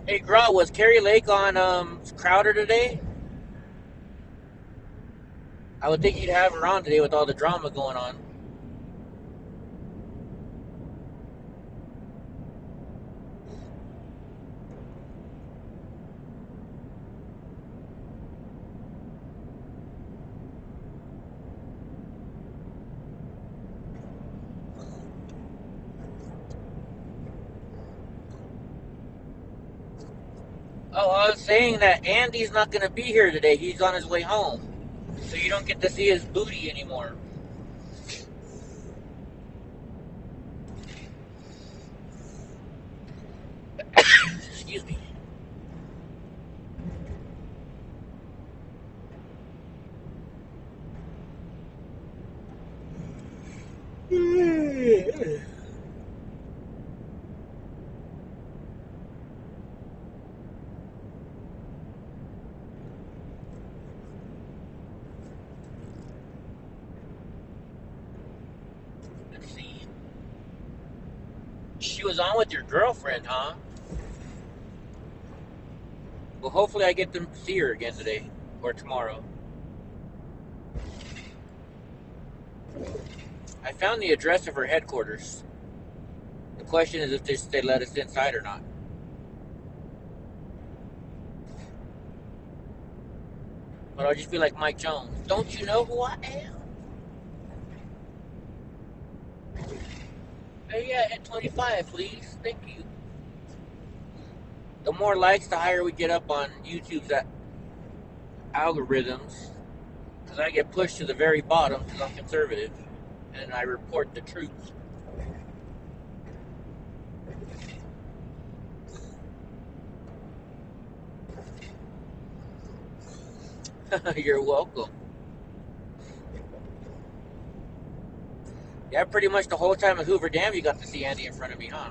Hey, Gra, was Carrie Lake on Crowder today? I would think you'd have her on today with all the drama going on. Oh, I was saying that Andy's not going to be here today. He's on his way home. So you don't get to see his booty anymore. Excuse me. Let's see. She was on with your girlfriend, huh? Well, hopefully I get to see her again today or tomorrow. I found the address of her headquarters. The question is if they let us inside or not. But I'll just be like Mike Jones. Don't you know who I am? Hey, yeah, hit 25, please. Thank you. The more likes, the higher we get up on YouTube's algorithms. Because I get pushed to the very bottom because I'm conservative. And I report the truth. You're welcome. Yeah, pretty much the whole time at Hoover Dam you got to see Andy in front of me, huh?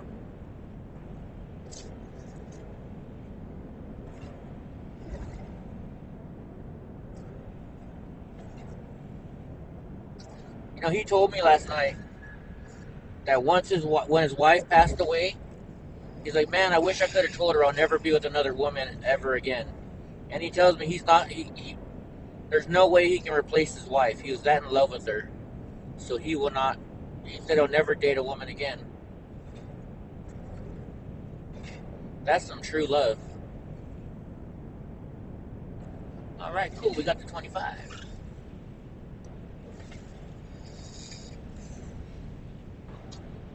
You know, he told me last night that when his wife passed away, he's like, man, I wish I could have told her I'll never be with another woman ever again. And he tells me there's no way he can replace his wife. He was that in love with her. So he will not, he said he'll never date a woman again. That's some true love. All right, cool. We got the 25.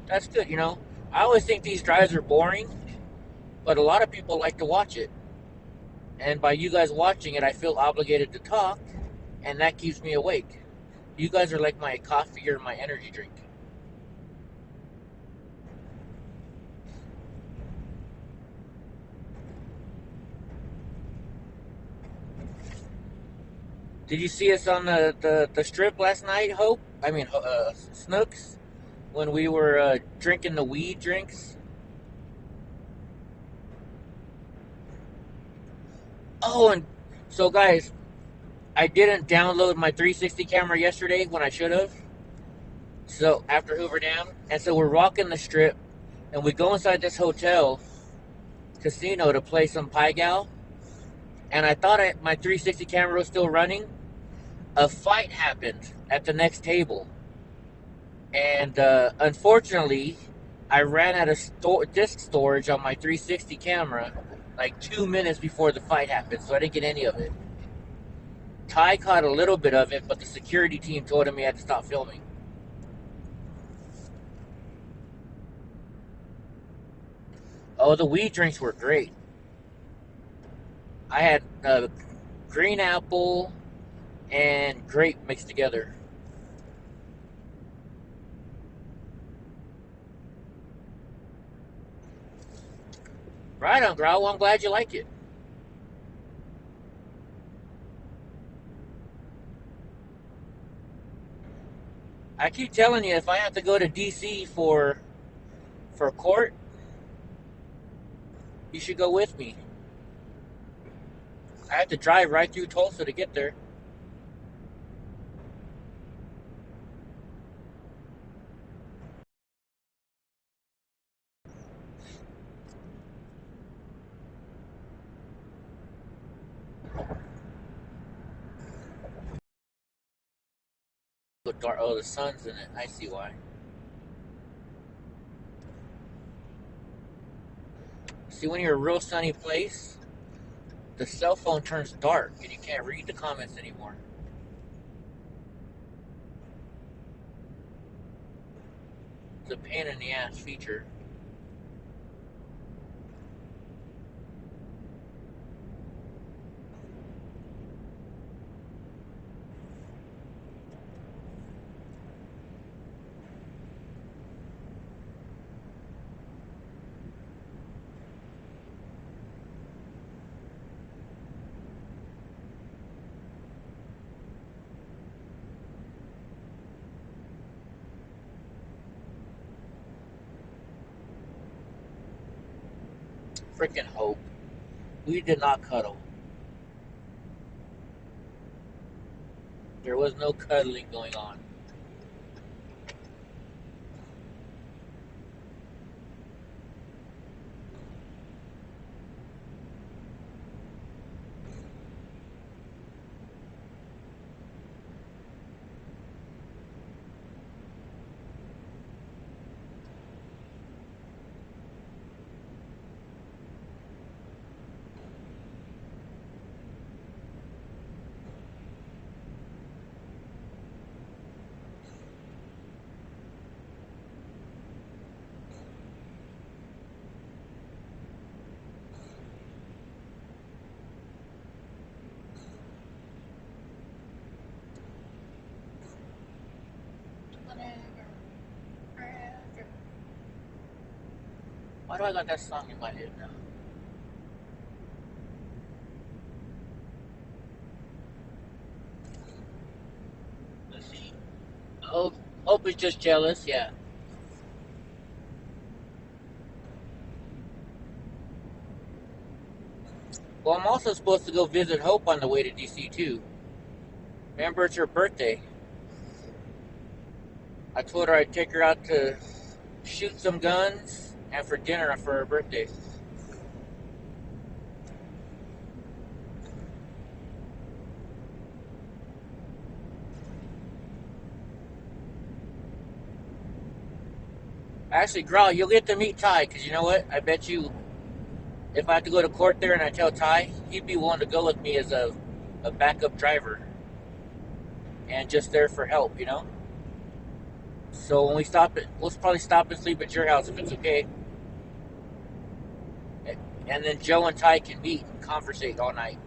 That's good, you know. I always think these drives are boring, but a lot of people like to watch it. And by you guys watching it, I feel obligated to talk, and that keeps me awake. You guys are like my coffee or my energy drink. Did you see us on the strip last night, Hope? I mean, Snooks? When we were drinking the weed drinks? Oh, and so guys, I didn't download my 360 camera yesterday when I should have. So after Hoover Dam, and so we're walking the strip, and we go inside this hotel casino to play some Pie Gal, and I thought my 360 camera was still running. A fight happened at the next table, and unfortunately, I ran out of disk storage on my 360 camera like 2 minutes before the fight happened, so I didn't get any of it. Ty caught a little bit of it, but the security team told him he had to stop filming. Oh, the weed drinks were great. I had green apple and grape mixed together. Right on, Growl. Well, I'm glad you like it. I keep telling you, if I have to go to DC for court, you should go with me. I have to drive right through Tulsa to get there. Oh, the sun's in it. I see why. See, when you're a real sunny place, the cell phone turns dark and you can't read the comments anymore. It's a pain in the ass feature. Freaking hope. We did not cuddle. There was no cuddling going on. Why do I got that song in my head now? Let's see. Hope is just jealous, yeah. Well, I'm also supposed to go visit Hope on the way to DC too. Remember, it's her birthday. I told her I'd take her out to shoot some guns and for dinner for her birthday. Actually, Growl, you'll get to meet Ty, because you know what? I bet you, if I have to go to court there and I tell Ty, he'd be willing to go with me as a backup driver. And just there for help, you know? So when we stop it, we'll probably stop and sleep at your house if it's okay. And then Joe and Ty can meet and conversate all night.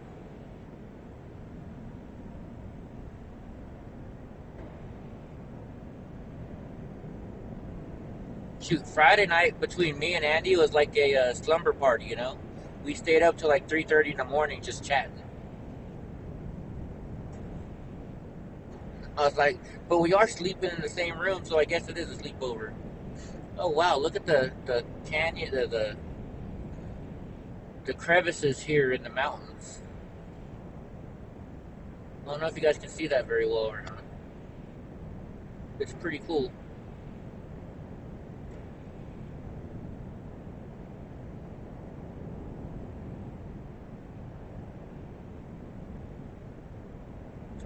Shoot, Friday night between me and Andy was like a slumber party, you know? We stayed up till like 3:30 in the morning just chatting. I was like, but we are sleeping in the same room, so I guess it is a sleepover. Oh wow, look at the canyon, the crevices here in the mountains. I don't know if you guys can see that very well or not. It's pretty cool.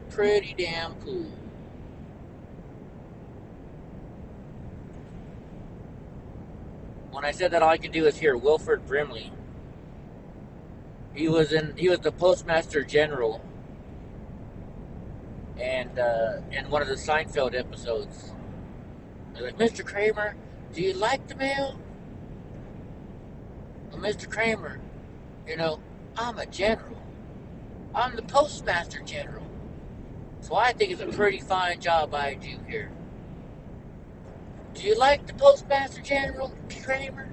Pretty damn cool. when I said that all I could do is hear Wilford Brimley. He was the Postmaster General, and in one of the Seinfeld episodes, they're like, Mr. Kramer, do you like the mail? Well, Mr. Kramer, you know, I'm a general. I'm the Postmaster General. So I think it's a pretty fine job I do here. Do you like the Postmaster General, Kramer?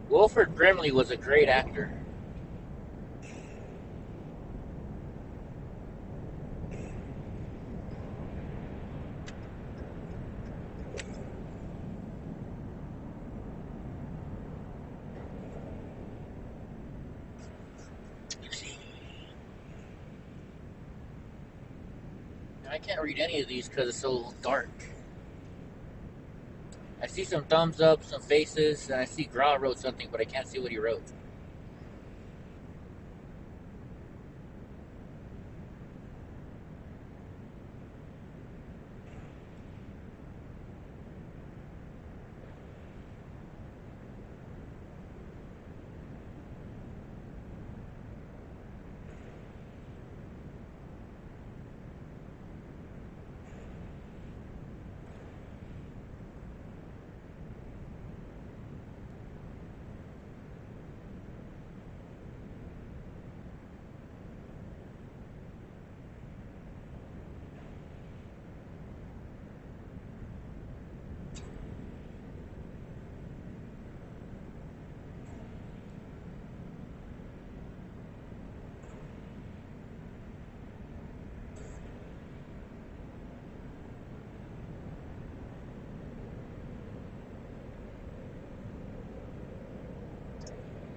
Wilford Brimley was a great actor. I can't read any of these because it's so dark. I see some thumbs up, some faces, and I see Gra wrote something, but I can't see what he wrote.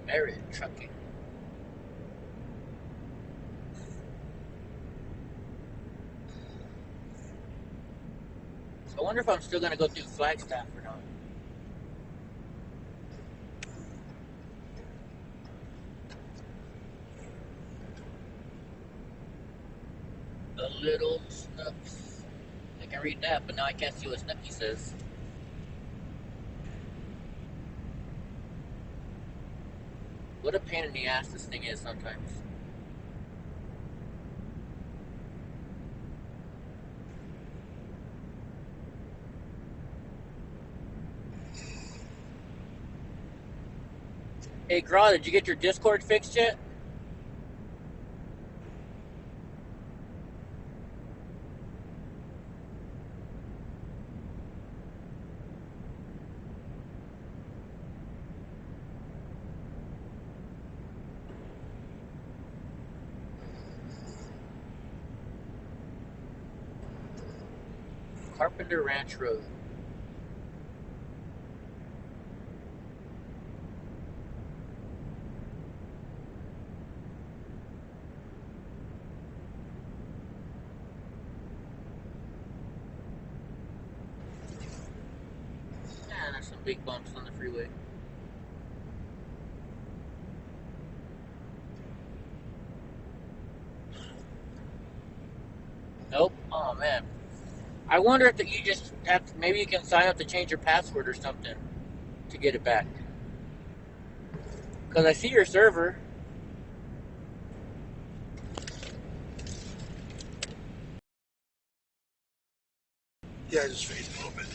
Merit trucking. So I wonder if I'm still gonna go through Flagstaff or not. A little Snooks. I can read that, but now I can't see what Snooky says. What a pain in the ass this thing is sometimes. Hey, Gra, did you get your Discord fixed yet? Carpenter Ranch Road. Yeah, there's some big bumps on the freeway. Nope. Oh man. I wonder if you just have to, maybe you can sign up to change your password or something to get it back. Because I see your server. Yeah, just fade a little bit.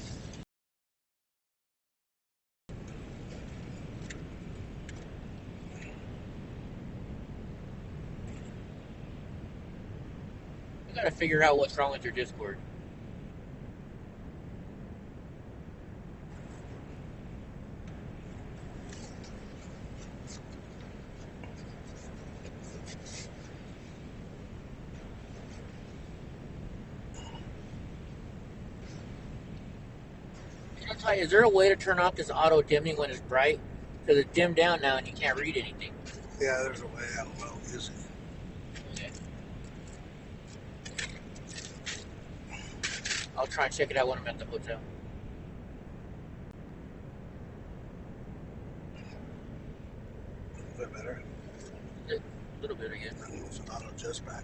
You gotta figure out what's wrong with your Discord. Is there a way to turn off this auto dimming when it's bright? Because it's dimmed down now and you can't read anything. Yeah, there's a way. I don't know. Is it? Okay. I'll try and check it out when I'm at the hotel. A bit better. A little bit, I guess. It's an auto adjust back.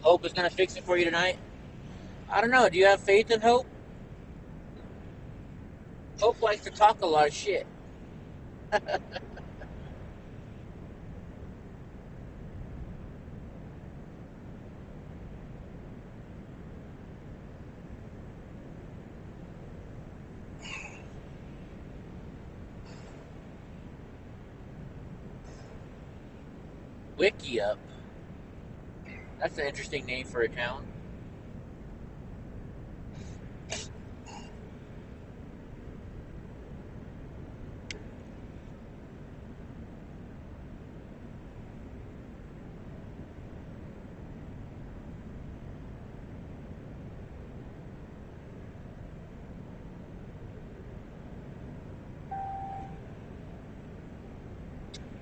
Hope is gonna fix it for you tonight. I don't know. Do you have faith in Hope? Hope likes to talk a lot of shit. Wiki up. That's an interesting name for a town.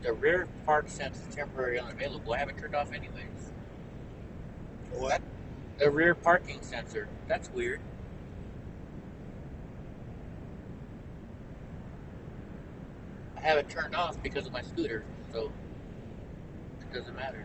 The rear park sense is temporarily unavailable. I have it turned off anyways. What? The rear parking sensor. That's weird. I have it turned off because of my scooter, so it doesn't matter.